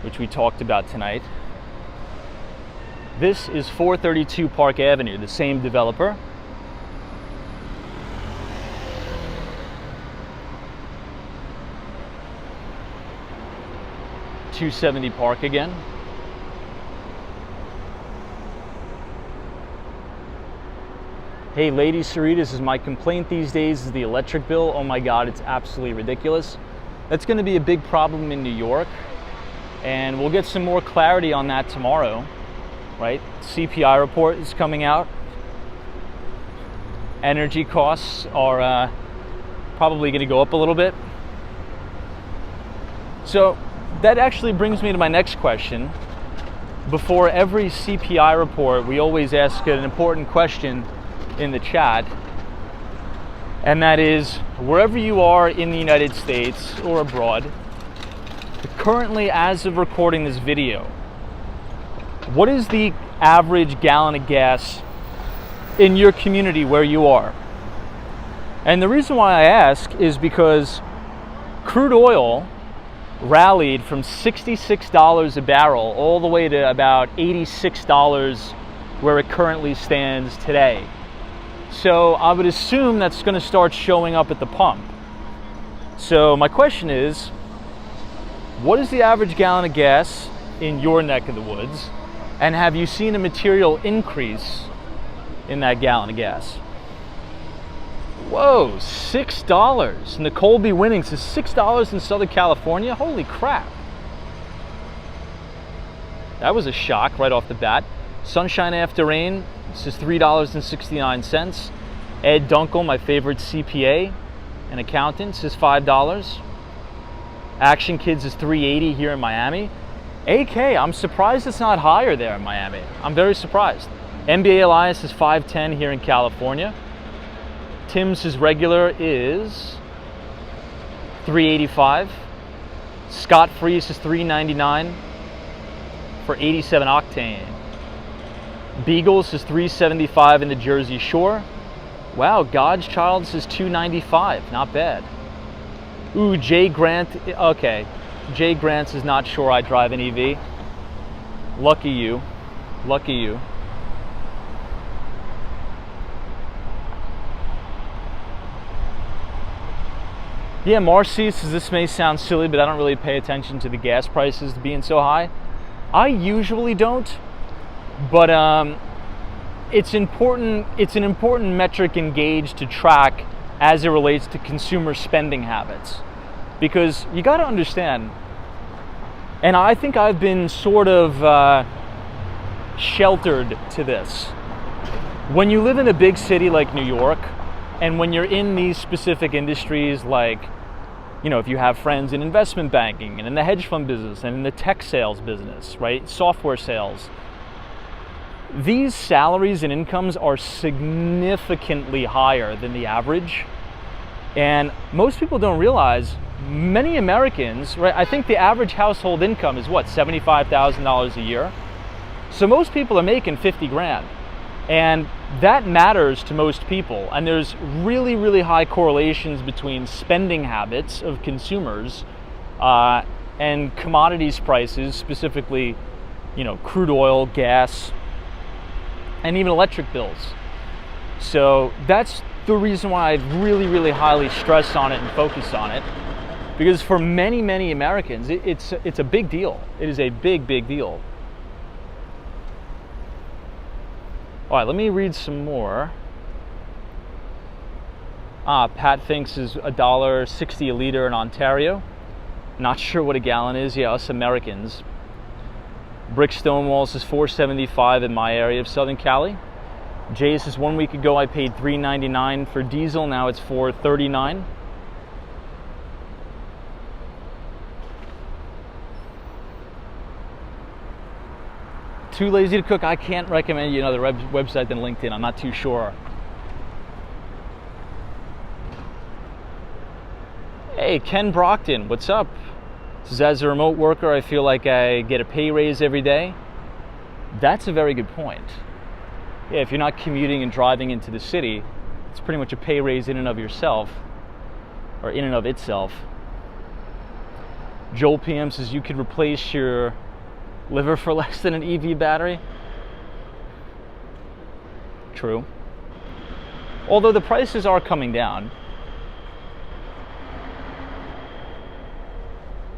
[SPEAKER 2] which we talked about tonight, this is 432 Park Avenue, the same developer. $270 Park again. Hey, Lady Sarita says my complaint these days is the electric bill. Oh my God, it's absolutely ridiculous. That's going to be a big problem in New York, and we'll get some more clarity on that tomorrow, right? CPI report is coming out. Energy costs are probably going to go up a little bit. So that actually brings me to my next question. Before every CPI report, we always ask an important question in the chat, and that is, wherever you are in the United States or abroad, currently, as of recording this video, what is the average gallon of gas in your community where you are? And the reason why I ask is because crude oil rallied from $66 a barrel all the way to about $86 where it currently stands today. So I would assume that's going to start showing up at the pump. So my question is, what is the average gallon of gas in your neck of the woods? And have you seen a material increase in that gallon of gas? Whoa, $6. Nicole B. Winning says $6 in Southern California? Holy crap. That was a shock right off the bat. Sunshine After Rain says $3.69. Ed Dunkel, my favorite CPA, an accountant, says $5. Action Kids is $3.80 here in Miami. AK, I'm surprised it's not higher there in Miami. I'm very surprised. NBA Elias is $5.10 here in California. Tim's his regular is $3.85. Scott Freeze is $3.99 for 87 octane. Beagles is $3.75 in the Jersey Shore. Wow, God's Child says $2.95. Not bad. Ooh, Jay Grant. Okay, Jay Grant says not sure I drive an EV. Lucky you. Lucky you. Yeah, Marcy says this may sound silly, but I don't really pay attention to the gas prices being so high. I usually don't, but it's important. It's an important metric and gauge to track as it relates to consumer spending habits, because you got to understand. And I think I've been sort of sheltered to this. When you live in a big city like New York, and when you're in these specific industries, like, you know, if you have friends in investment banking and in the hedge fund business and in the tech sales business, right, software sales, these salaries and incomes are significantly higher than the average. And most people don't realize, many Americans, right, I think the average household income is what, $75,000 a year? So most people are making 50 grand. And that matters to most people. And there's really, really high correlations between spending habits of consumers and commodities prices, specifically, you know, crude oil, gas, and even electric bills. So that's the reason why I've really, really highly stressed on it and focused on it. Because for many, many Americans, it's a big deal. It is a big, big deal. All right, let me read some more. Pat thinks is $1.60 a liter in Ontario. Not sure what a gallon is. Yeah, us Americans. Brick Stonewall says $4.75 in my area of Southern Cali. Jay says 1 week ago I paid $3.99 for diesel. Now it's $4.39. Too lazy to cook? I can't recommend you another website than LinkedIn. I'm not too sure. Hey, Ken Brockton, what's up? Says, as a remote worker, I feel like I get a pay raise every day. That's a very good point. Yeah, if you're not commuting and driving into the city, it's pretty much a pay raise in and of yourself, or in and of itself. Joel PM says you could replace your liver for less than an EV battery. True. Although the prices are coming down.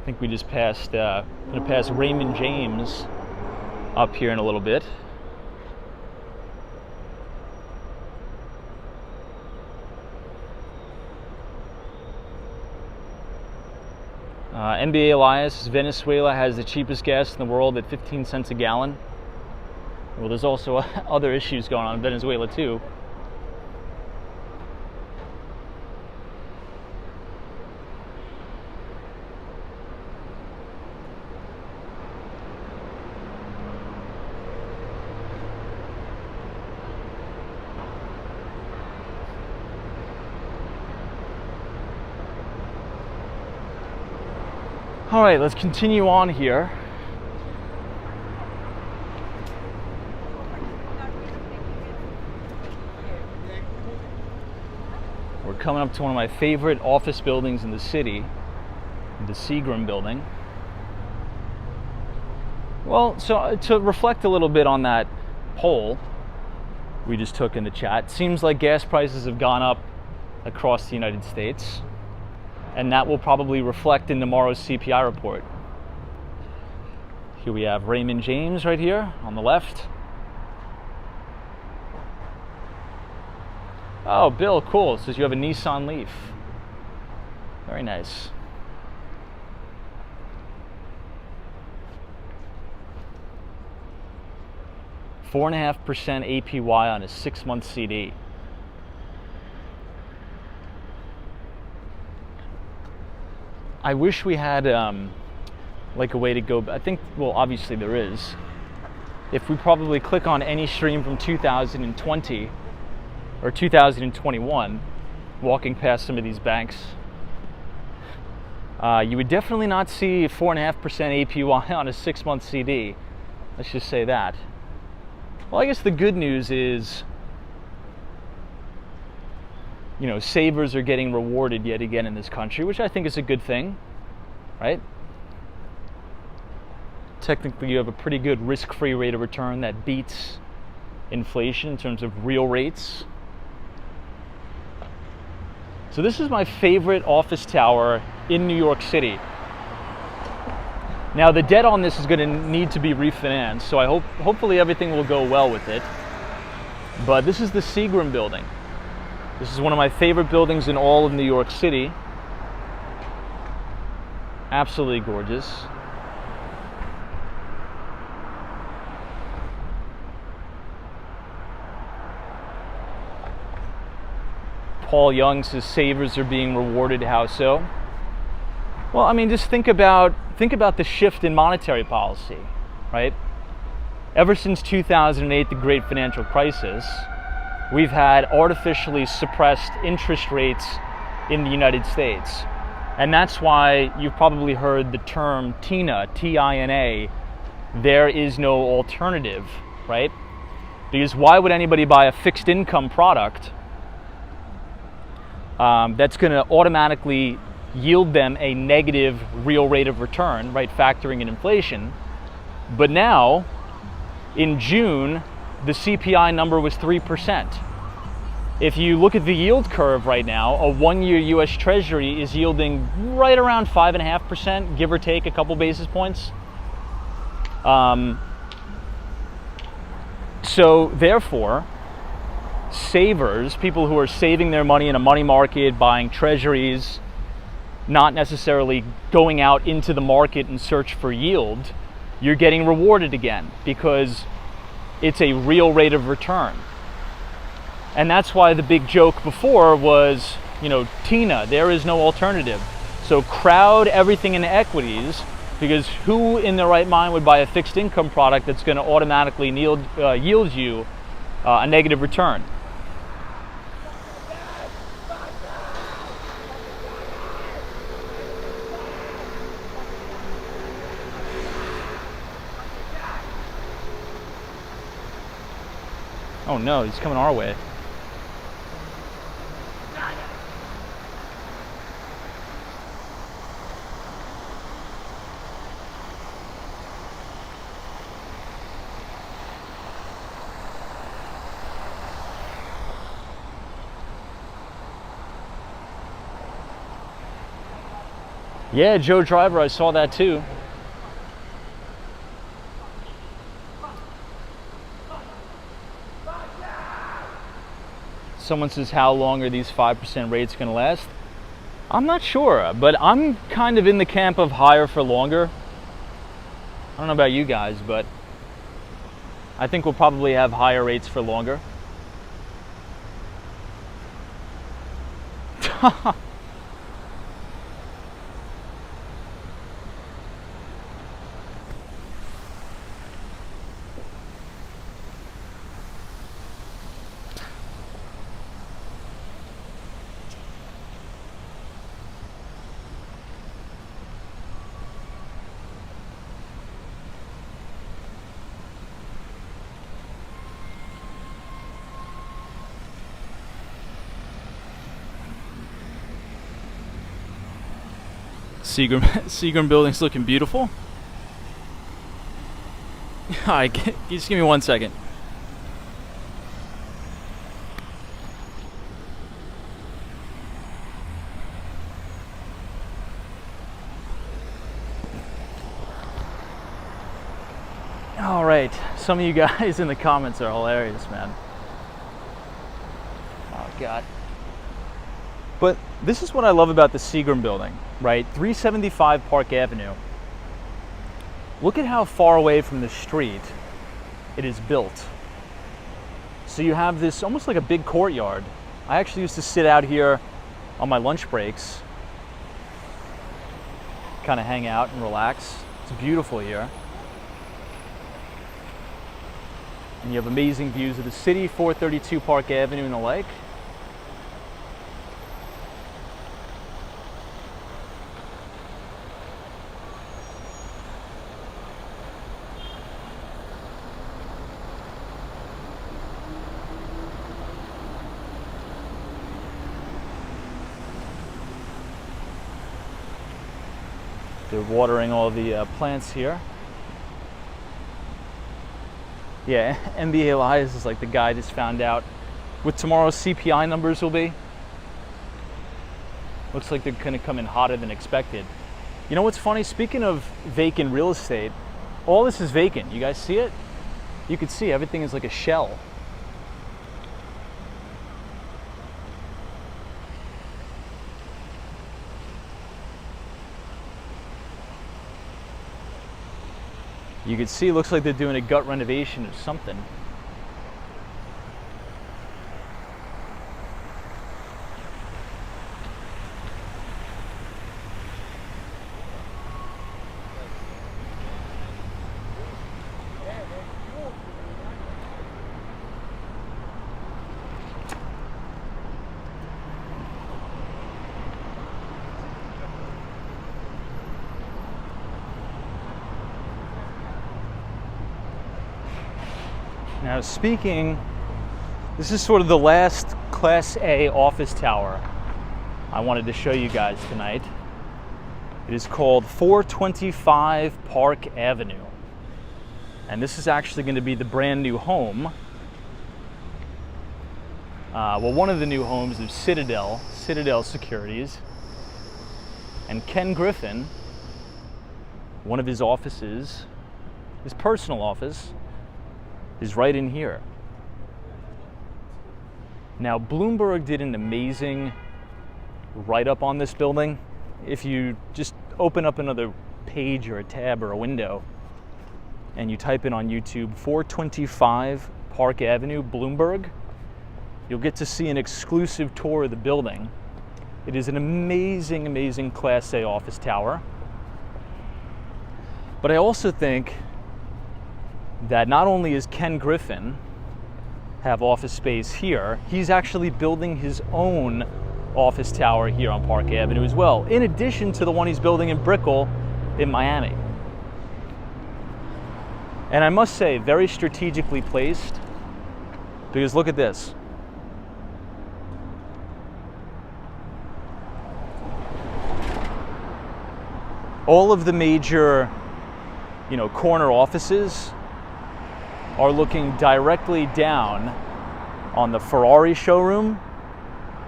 [SPEAKER 2] I think we just passed, gonna pass Raymond James up here in a little bit. NBA Elias, Venezuela has the cheapest gas in the world at 15 cents a gallon. Well, there's also other issues going on in Venezuela too. All right, let's continue on here. We're coming up to one of my favorite office buildings in the city, the Seagram building. Well, so to reflect a little bit on that poll, we just took in the chat. Seems like gas prices have gone up across the United States, and that will probably reflect in tomorrow's CPI report. Here we have Raymond James right here on the left. Oh, Bill, cool. It says you have a Nissan Leaf. Very nice. $4.5% APY on a 6-month CD. I wish we had like a way to go. I think, well, obviously there is. If we probably click on any stream from 2020 or 2021, walking past some of these banks, you would definitely not see 4.5% APY on a 6-month CD. Let's just say that. Well, I guess the good news is, you know, savers are getting rewarded yet again in this country, which I think is a good thing, right? Technically, you have a pretty good risk-free rate of return that beats inflation in terms of real rates. So this is my favorite office tower in New York City. Now, the debt on this is going to need to be refinanced, so hopefully everything will go well with it. But this is the Seagram building. This is one of my favorite buildings in all of New York City. Absolutely gorgeous. Paul Young says savers are being rewarded. How so? Well, I mean, just think about the shift in monetary policy, right? Ever since 2008, the great financial crisis, we've had artificially suppressed interest rates in the United States. And that's why you've probably heard the term TINA, T-I-N-A, there is no alternative, right? Because why would anybody buy a fixed income product that's going to automatically yield them a negative real rate of return, right, factoring in inflation? But now, in June, the CPI number was 3%. If you look at the yield curve right now, a 1-year US Treasury is yielding right around 5.5%, give or take a couple basis points. So therefore, savers, people who are saving their money in a money market, buying treasuries, not necessarily going out into the market in search for yield, you're getting rewarded again because it's a real rate of return. And that's why the big joke before was, you know, TINA, there is no alternative. So crowd everything into equities, because who in their right mind would buy a fixed income product that's going to automatically yield you a negative return? Oh no, he's coming our way. Yeah, Joe Driver, I saw that too. Someone says, how long are these 5% rates going to last? I'm not sure, but I'm kind of in the camp of higher for longer. I don't know about you guys, but I think we'll probably have higher rates for longer. Seagram building's looking beautiful. Alright, just give me 1 second. All right, some of you guys in the comments are hilarious, man. Oh God. But this is what I love about the Seagram building, right? 375 Park Avenue. Look at how far away from the street it is built. So you have this almost like a big courtyard. I actually used to sit out here on my lunch breaks, kind of hang out and relax. It's beautiful here. And you have amazing views of the city, 432 Park Avenue and the like. They're watering all the plants here. Yeah, NBA Elias is like the guy just found out what tomorrow's CPI numbers will be. Looks like they're gonna come in hotter than expected. You know what's funny? Speaking of vacant real estate, all this is vacant. You guys see it? You can see everything is like a shell. You can see, it looks like they're doing a gut renovation of something. Now speaking, this is sort of the last Class A office tower I wanted to show you guys tonight. It is called 425 Park Avenue. And this is actually going to be the brand new home. One of the new homes of Citadel Securities. And Ken Griffin, one of his offices, his personal office, is right in here. Now, Bloomberg did an amazing write-up on this building. If you just open up another page or a tab or a window and you type in on YouTube 425 Park Avenue, Bloomberg, you'll get to see an exclusive tour of the building. It is an amazing, amazing Class A office tower. But I also think that not only is Ken Griffin have office space here, he's actually building his own office tower here on Park Avenue as well, in addition to the one he's building in Brickell in Miami. And I must say, very strategically placed, because look at this. All of the major, corner offices are looking directly down on the Ferrari showroom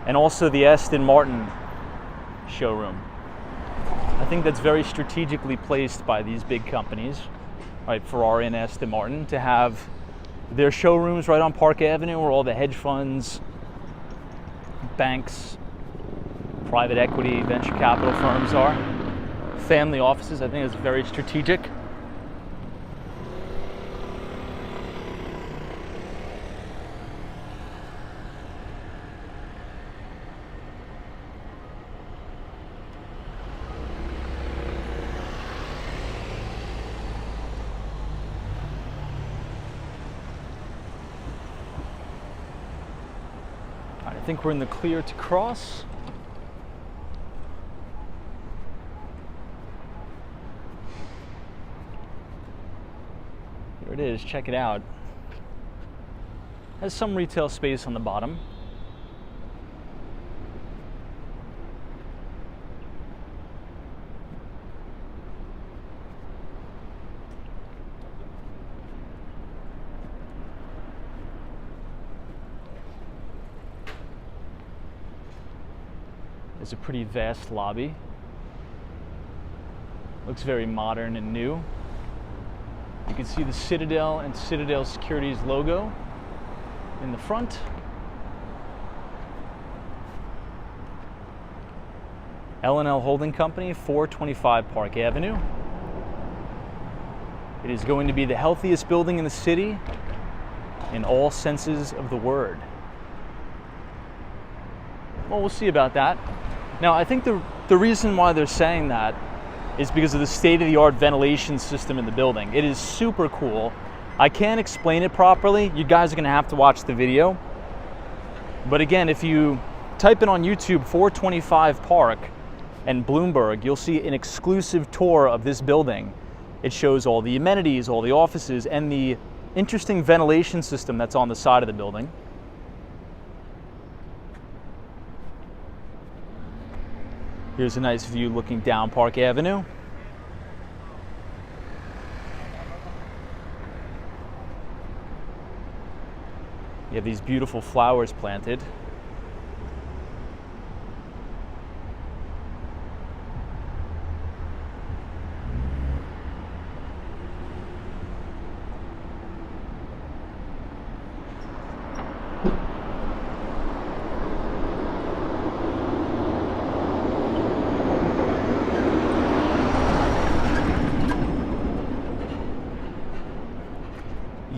[SPEAKER 2] and also the Aston Martin showroom. I think that's very strategically placed by these big companies, right, Ferrari and Aston Martin, to have their showrooms right on Park Avenue where all the hedge funds, banks, private equity, venture capital firms are. Family offices, I think is very strategic. I think we're in the clear to cross. Here it is, check it out. Has some retail space on the bottom. It's a pretty vast lobby. Looks very modern and new. You can see the Citadel and Citadel Securities logo in the front. L&L Holding Company, 425 Park Avenue. It is going to be the healthiest building in the city in all senses of the word. Well, we'll see about that. Now, I think the reason why they're saying that is because of the state-of-the-art ventilation system in the building. It is super cool. I can't explain it properly. You guys are gonna have to watch the video. But again, if you type in on YouTube 425 Park and Bloomberg, you'll see an exclusive tour of this building. It shows all the amenities, all the offices, and the interesting ventilation system that's on the side of the building. Here's a nice view looking down Park Avenue. You have these beautiful flowers planted.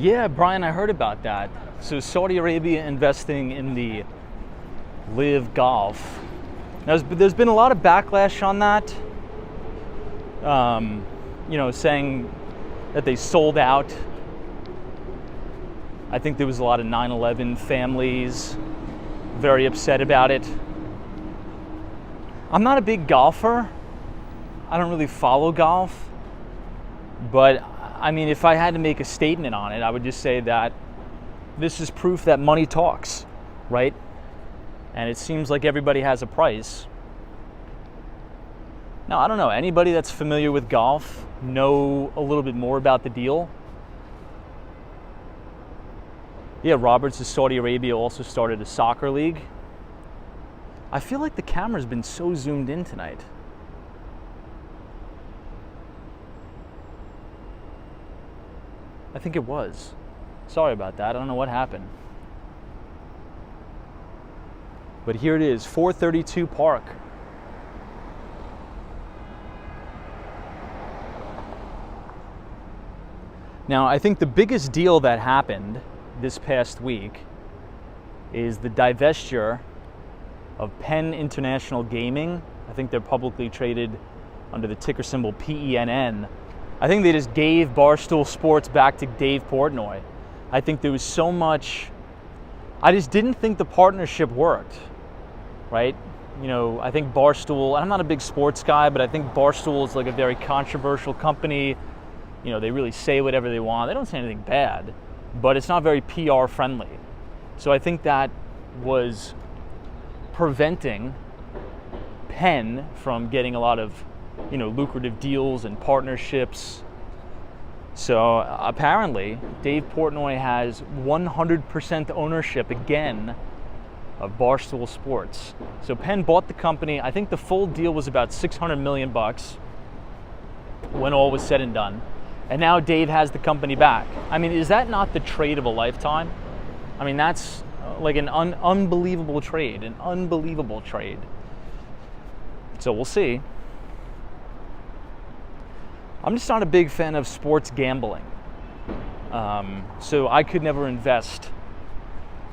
[SPEAKER 2] Yeah, Brian, I heard about that. So Saudi Arabia investing in the Live Golf. Now, there's been a lot of backlash on that. Saying that they sold out. I think there was a lot of 9/11 families very upset about it. I'm not a big golfer. I don't really follow golf. But I mean, if I had to make a statement on it, I would just say that this is proof that money talks, right? And it seems like everybody has a price. Now, I don't know, anybody that's familiar with golf know a little bit more about the deal? Yeah, Roberts of Saudi Arabia also started a soccer league. I feel like the camera's been so zoomed in tonight. I think it was. Sorry about that. I don't know what happened. But here it is, 432 Park. Now, I think the biggest deal that happened this past week is the divestiture of Penn International Gaming. I think they're publicly traded under the ticker symbol PENN. I think they just gave Barstool Sports back to Dave Portnoy. I think there was so much, I just didn't think the partnership worked, right? I think Barstool, and I'm not a big sports guy, but I think Barstool is like a very controversial company. They really say whatever they want. They don't say anything bad, but it's not very PR friendly. So I think that was preventing Penn from getting a lot of lucrative deals and partnerships. So apparently, Dave Portnoy has 100% ownership again of Barstool Sports. So Penn bought the company. I think the full deal was about $600 million when all was said and done. And now Dave has the company back. I mean, is that not the trade of a lifetime? I mean, that's like an unbelievable trade, an unbelievable trade. So we'll see. I'm just not a big fan of sports gambling. So I could never invest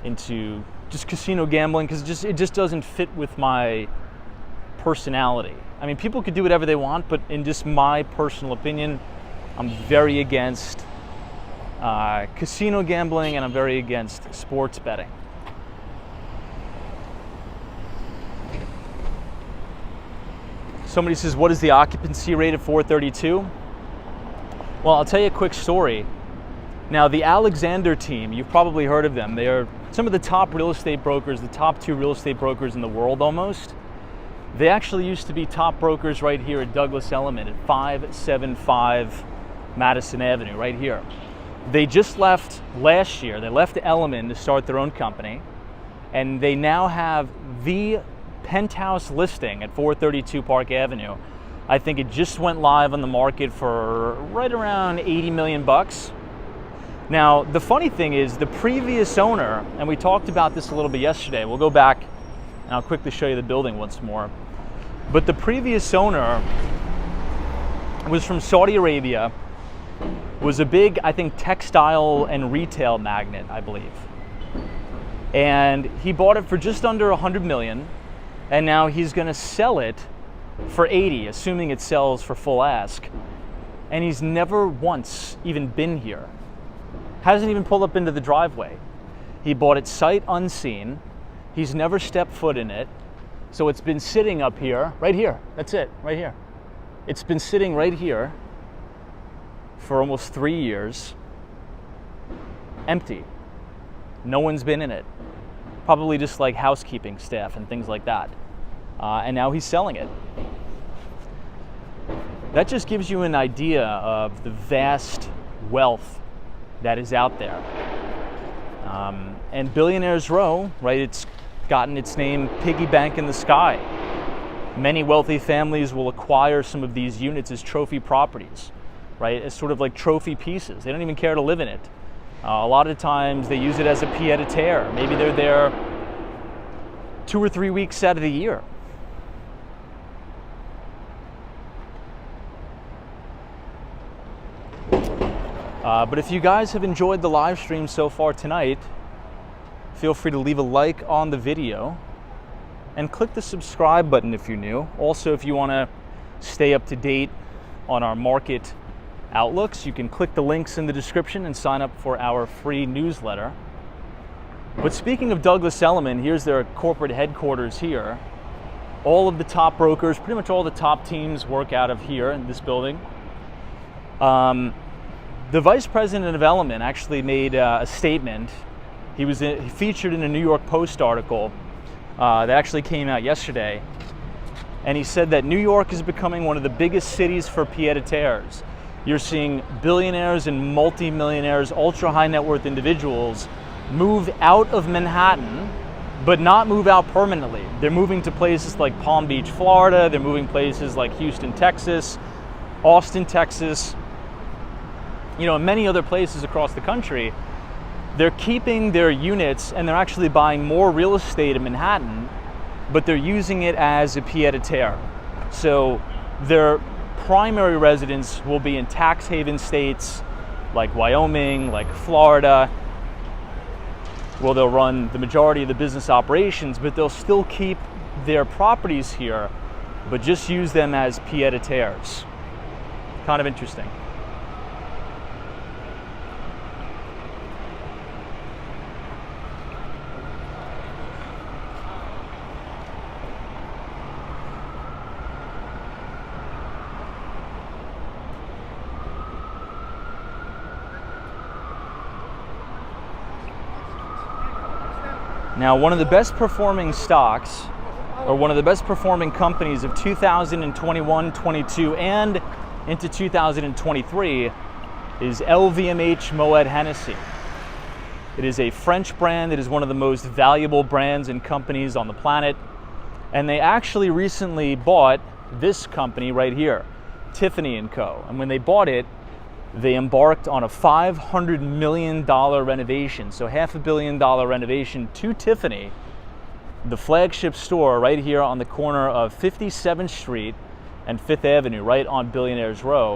[SPEAKER 2] into just casino gambling because it just doesn't fit with my personality. I mean, people could do whatever they want, but in just my personal opinion, I'm very against casino gambling and I'm very against sports betting. Somebody says, what is the occupancy rate of 432? Well, I'll tell you a quick story. Now, the Alexander team, you've probably heard of them. They are some of the top real estate brokers, the top 2 real estate brokers in the world almost. They actually used to be top brokers right here at Douglas Elliman at 575 Madison Avenue, right here. They just left last year. They left Elliman to start their own company, and they now have the penthouse listing at 432 Park Avenue. I think it just went live on the market for right around 80 million bucks. Now, the funny thing is the previous owner, and we talked about this a little bit yesterday, we'll go back and I'll quickly show you the building once more. But the previous owner was from Saudi Arabia, was a big, I think, textile and retail magnate, I believe. And he bought it for just under 100 million, and now he's gonna sell it for 80, assuming it sells for full ask. And he's never once even been here. Hasn't even pulled up into the driveway. He bought it sight unseen. He's never stepped foot in it. So it's been sitting up here, right here. That's it, right here. It's been sitting right here for almost 3 years, empty. No one's been in it. Probably just like housekeeping staff and things like that. And now he's selling it. That just gives you an idea of the vast wealth that is out there. And Billionaires Row, right, it's gotten its name, Piggy Bank in the Sky. Many wealthy families will acquire some of these units as trophy properties, right, as sort of like trophy pieces. They don't even care to live in it. A lot of times they use it as a pied-à-terre. Maybe they're there 2 or 3 weeks out of the year. But if you guys have enjoyed the live stream so far tonight, feel free to leave a like on the video and click the subscribe button if you're new. Also, if you want to stay up to date on our market outlooks, you can click the links in the description and sign up for our free newsletter. But speaking of Douglas Elliman, here's their corporate headquarters here. All of the top brokers, pretty much all the top teams work out of here in this building. The vice president of Elliman actually made a statement. He featured in a New York Post article that actually came out yesterday. And he said that New York is becoming one of the biggest cities for pied-à-terres. You're seeing billionaires and multi-millionaires, ultra high net worth individuals move out of Manhattan, but not move out permanently. They're moving to places like Palm Beach, Florida. They're moving places like Houston, Texas, Austin, Texas, and many other places across the country. They're keeping their units and they're actually buying more real estate in Manhattan, but they're using it as a pied-à-terre. So their primary residence will be in tax haven states like Wyoming, like Florida. Well, they'll run the majority of the business operations, but they'll still keep their properties here, but just use them as pied-à-terres. Kind of interesting. Now, one of the best performing stocks, or one of the best performing companies of 2021, 22, and into 2023 is LVMH Moet Hennessy. It is a French brand. It is one of the most valuable brands and companies on the planet. And they actually recently bought this company right here, Tiffany & Co. And when they bought it, they embarked on a $500 million renovation, so $500 million renovation to Tiffany, the flagship store right here on the corner of 57th Street and 5th Avenue, right on Billionaires Row.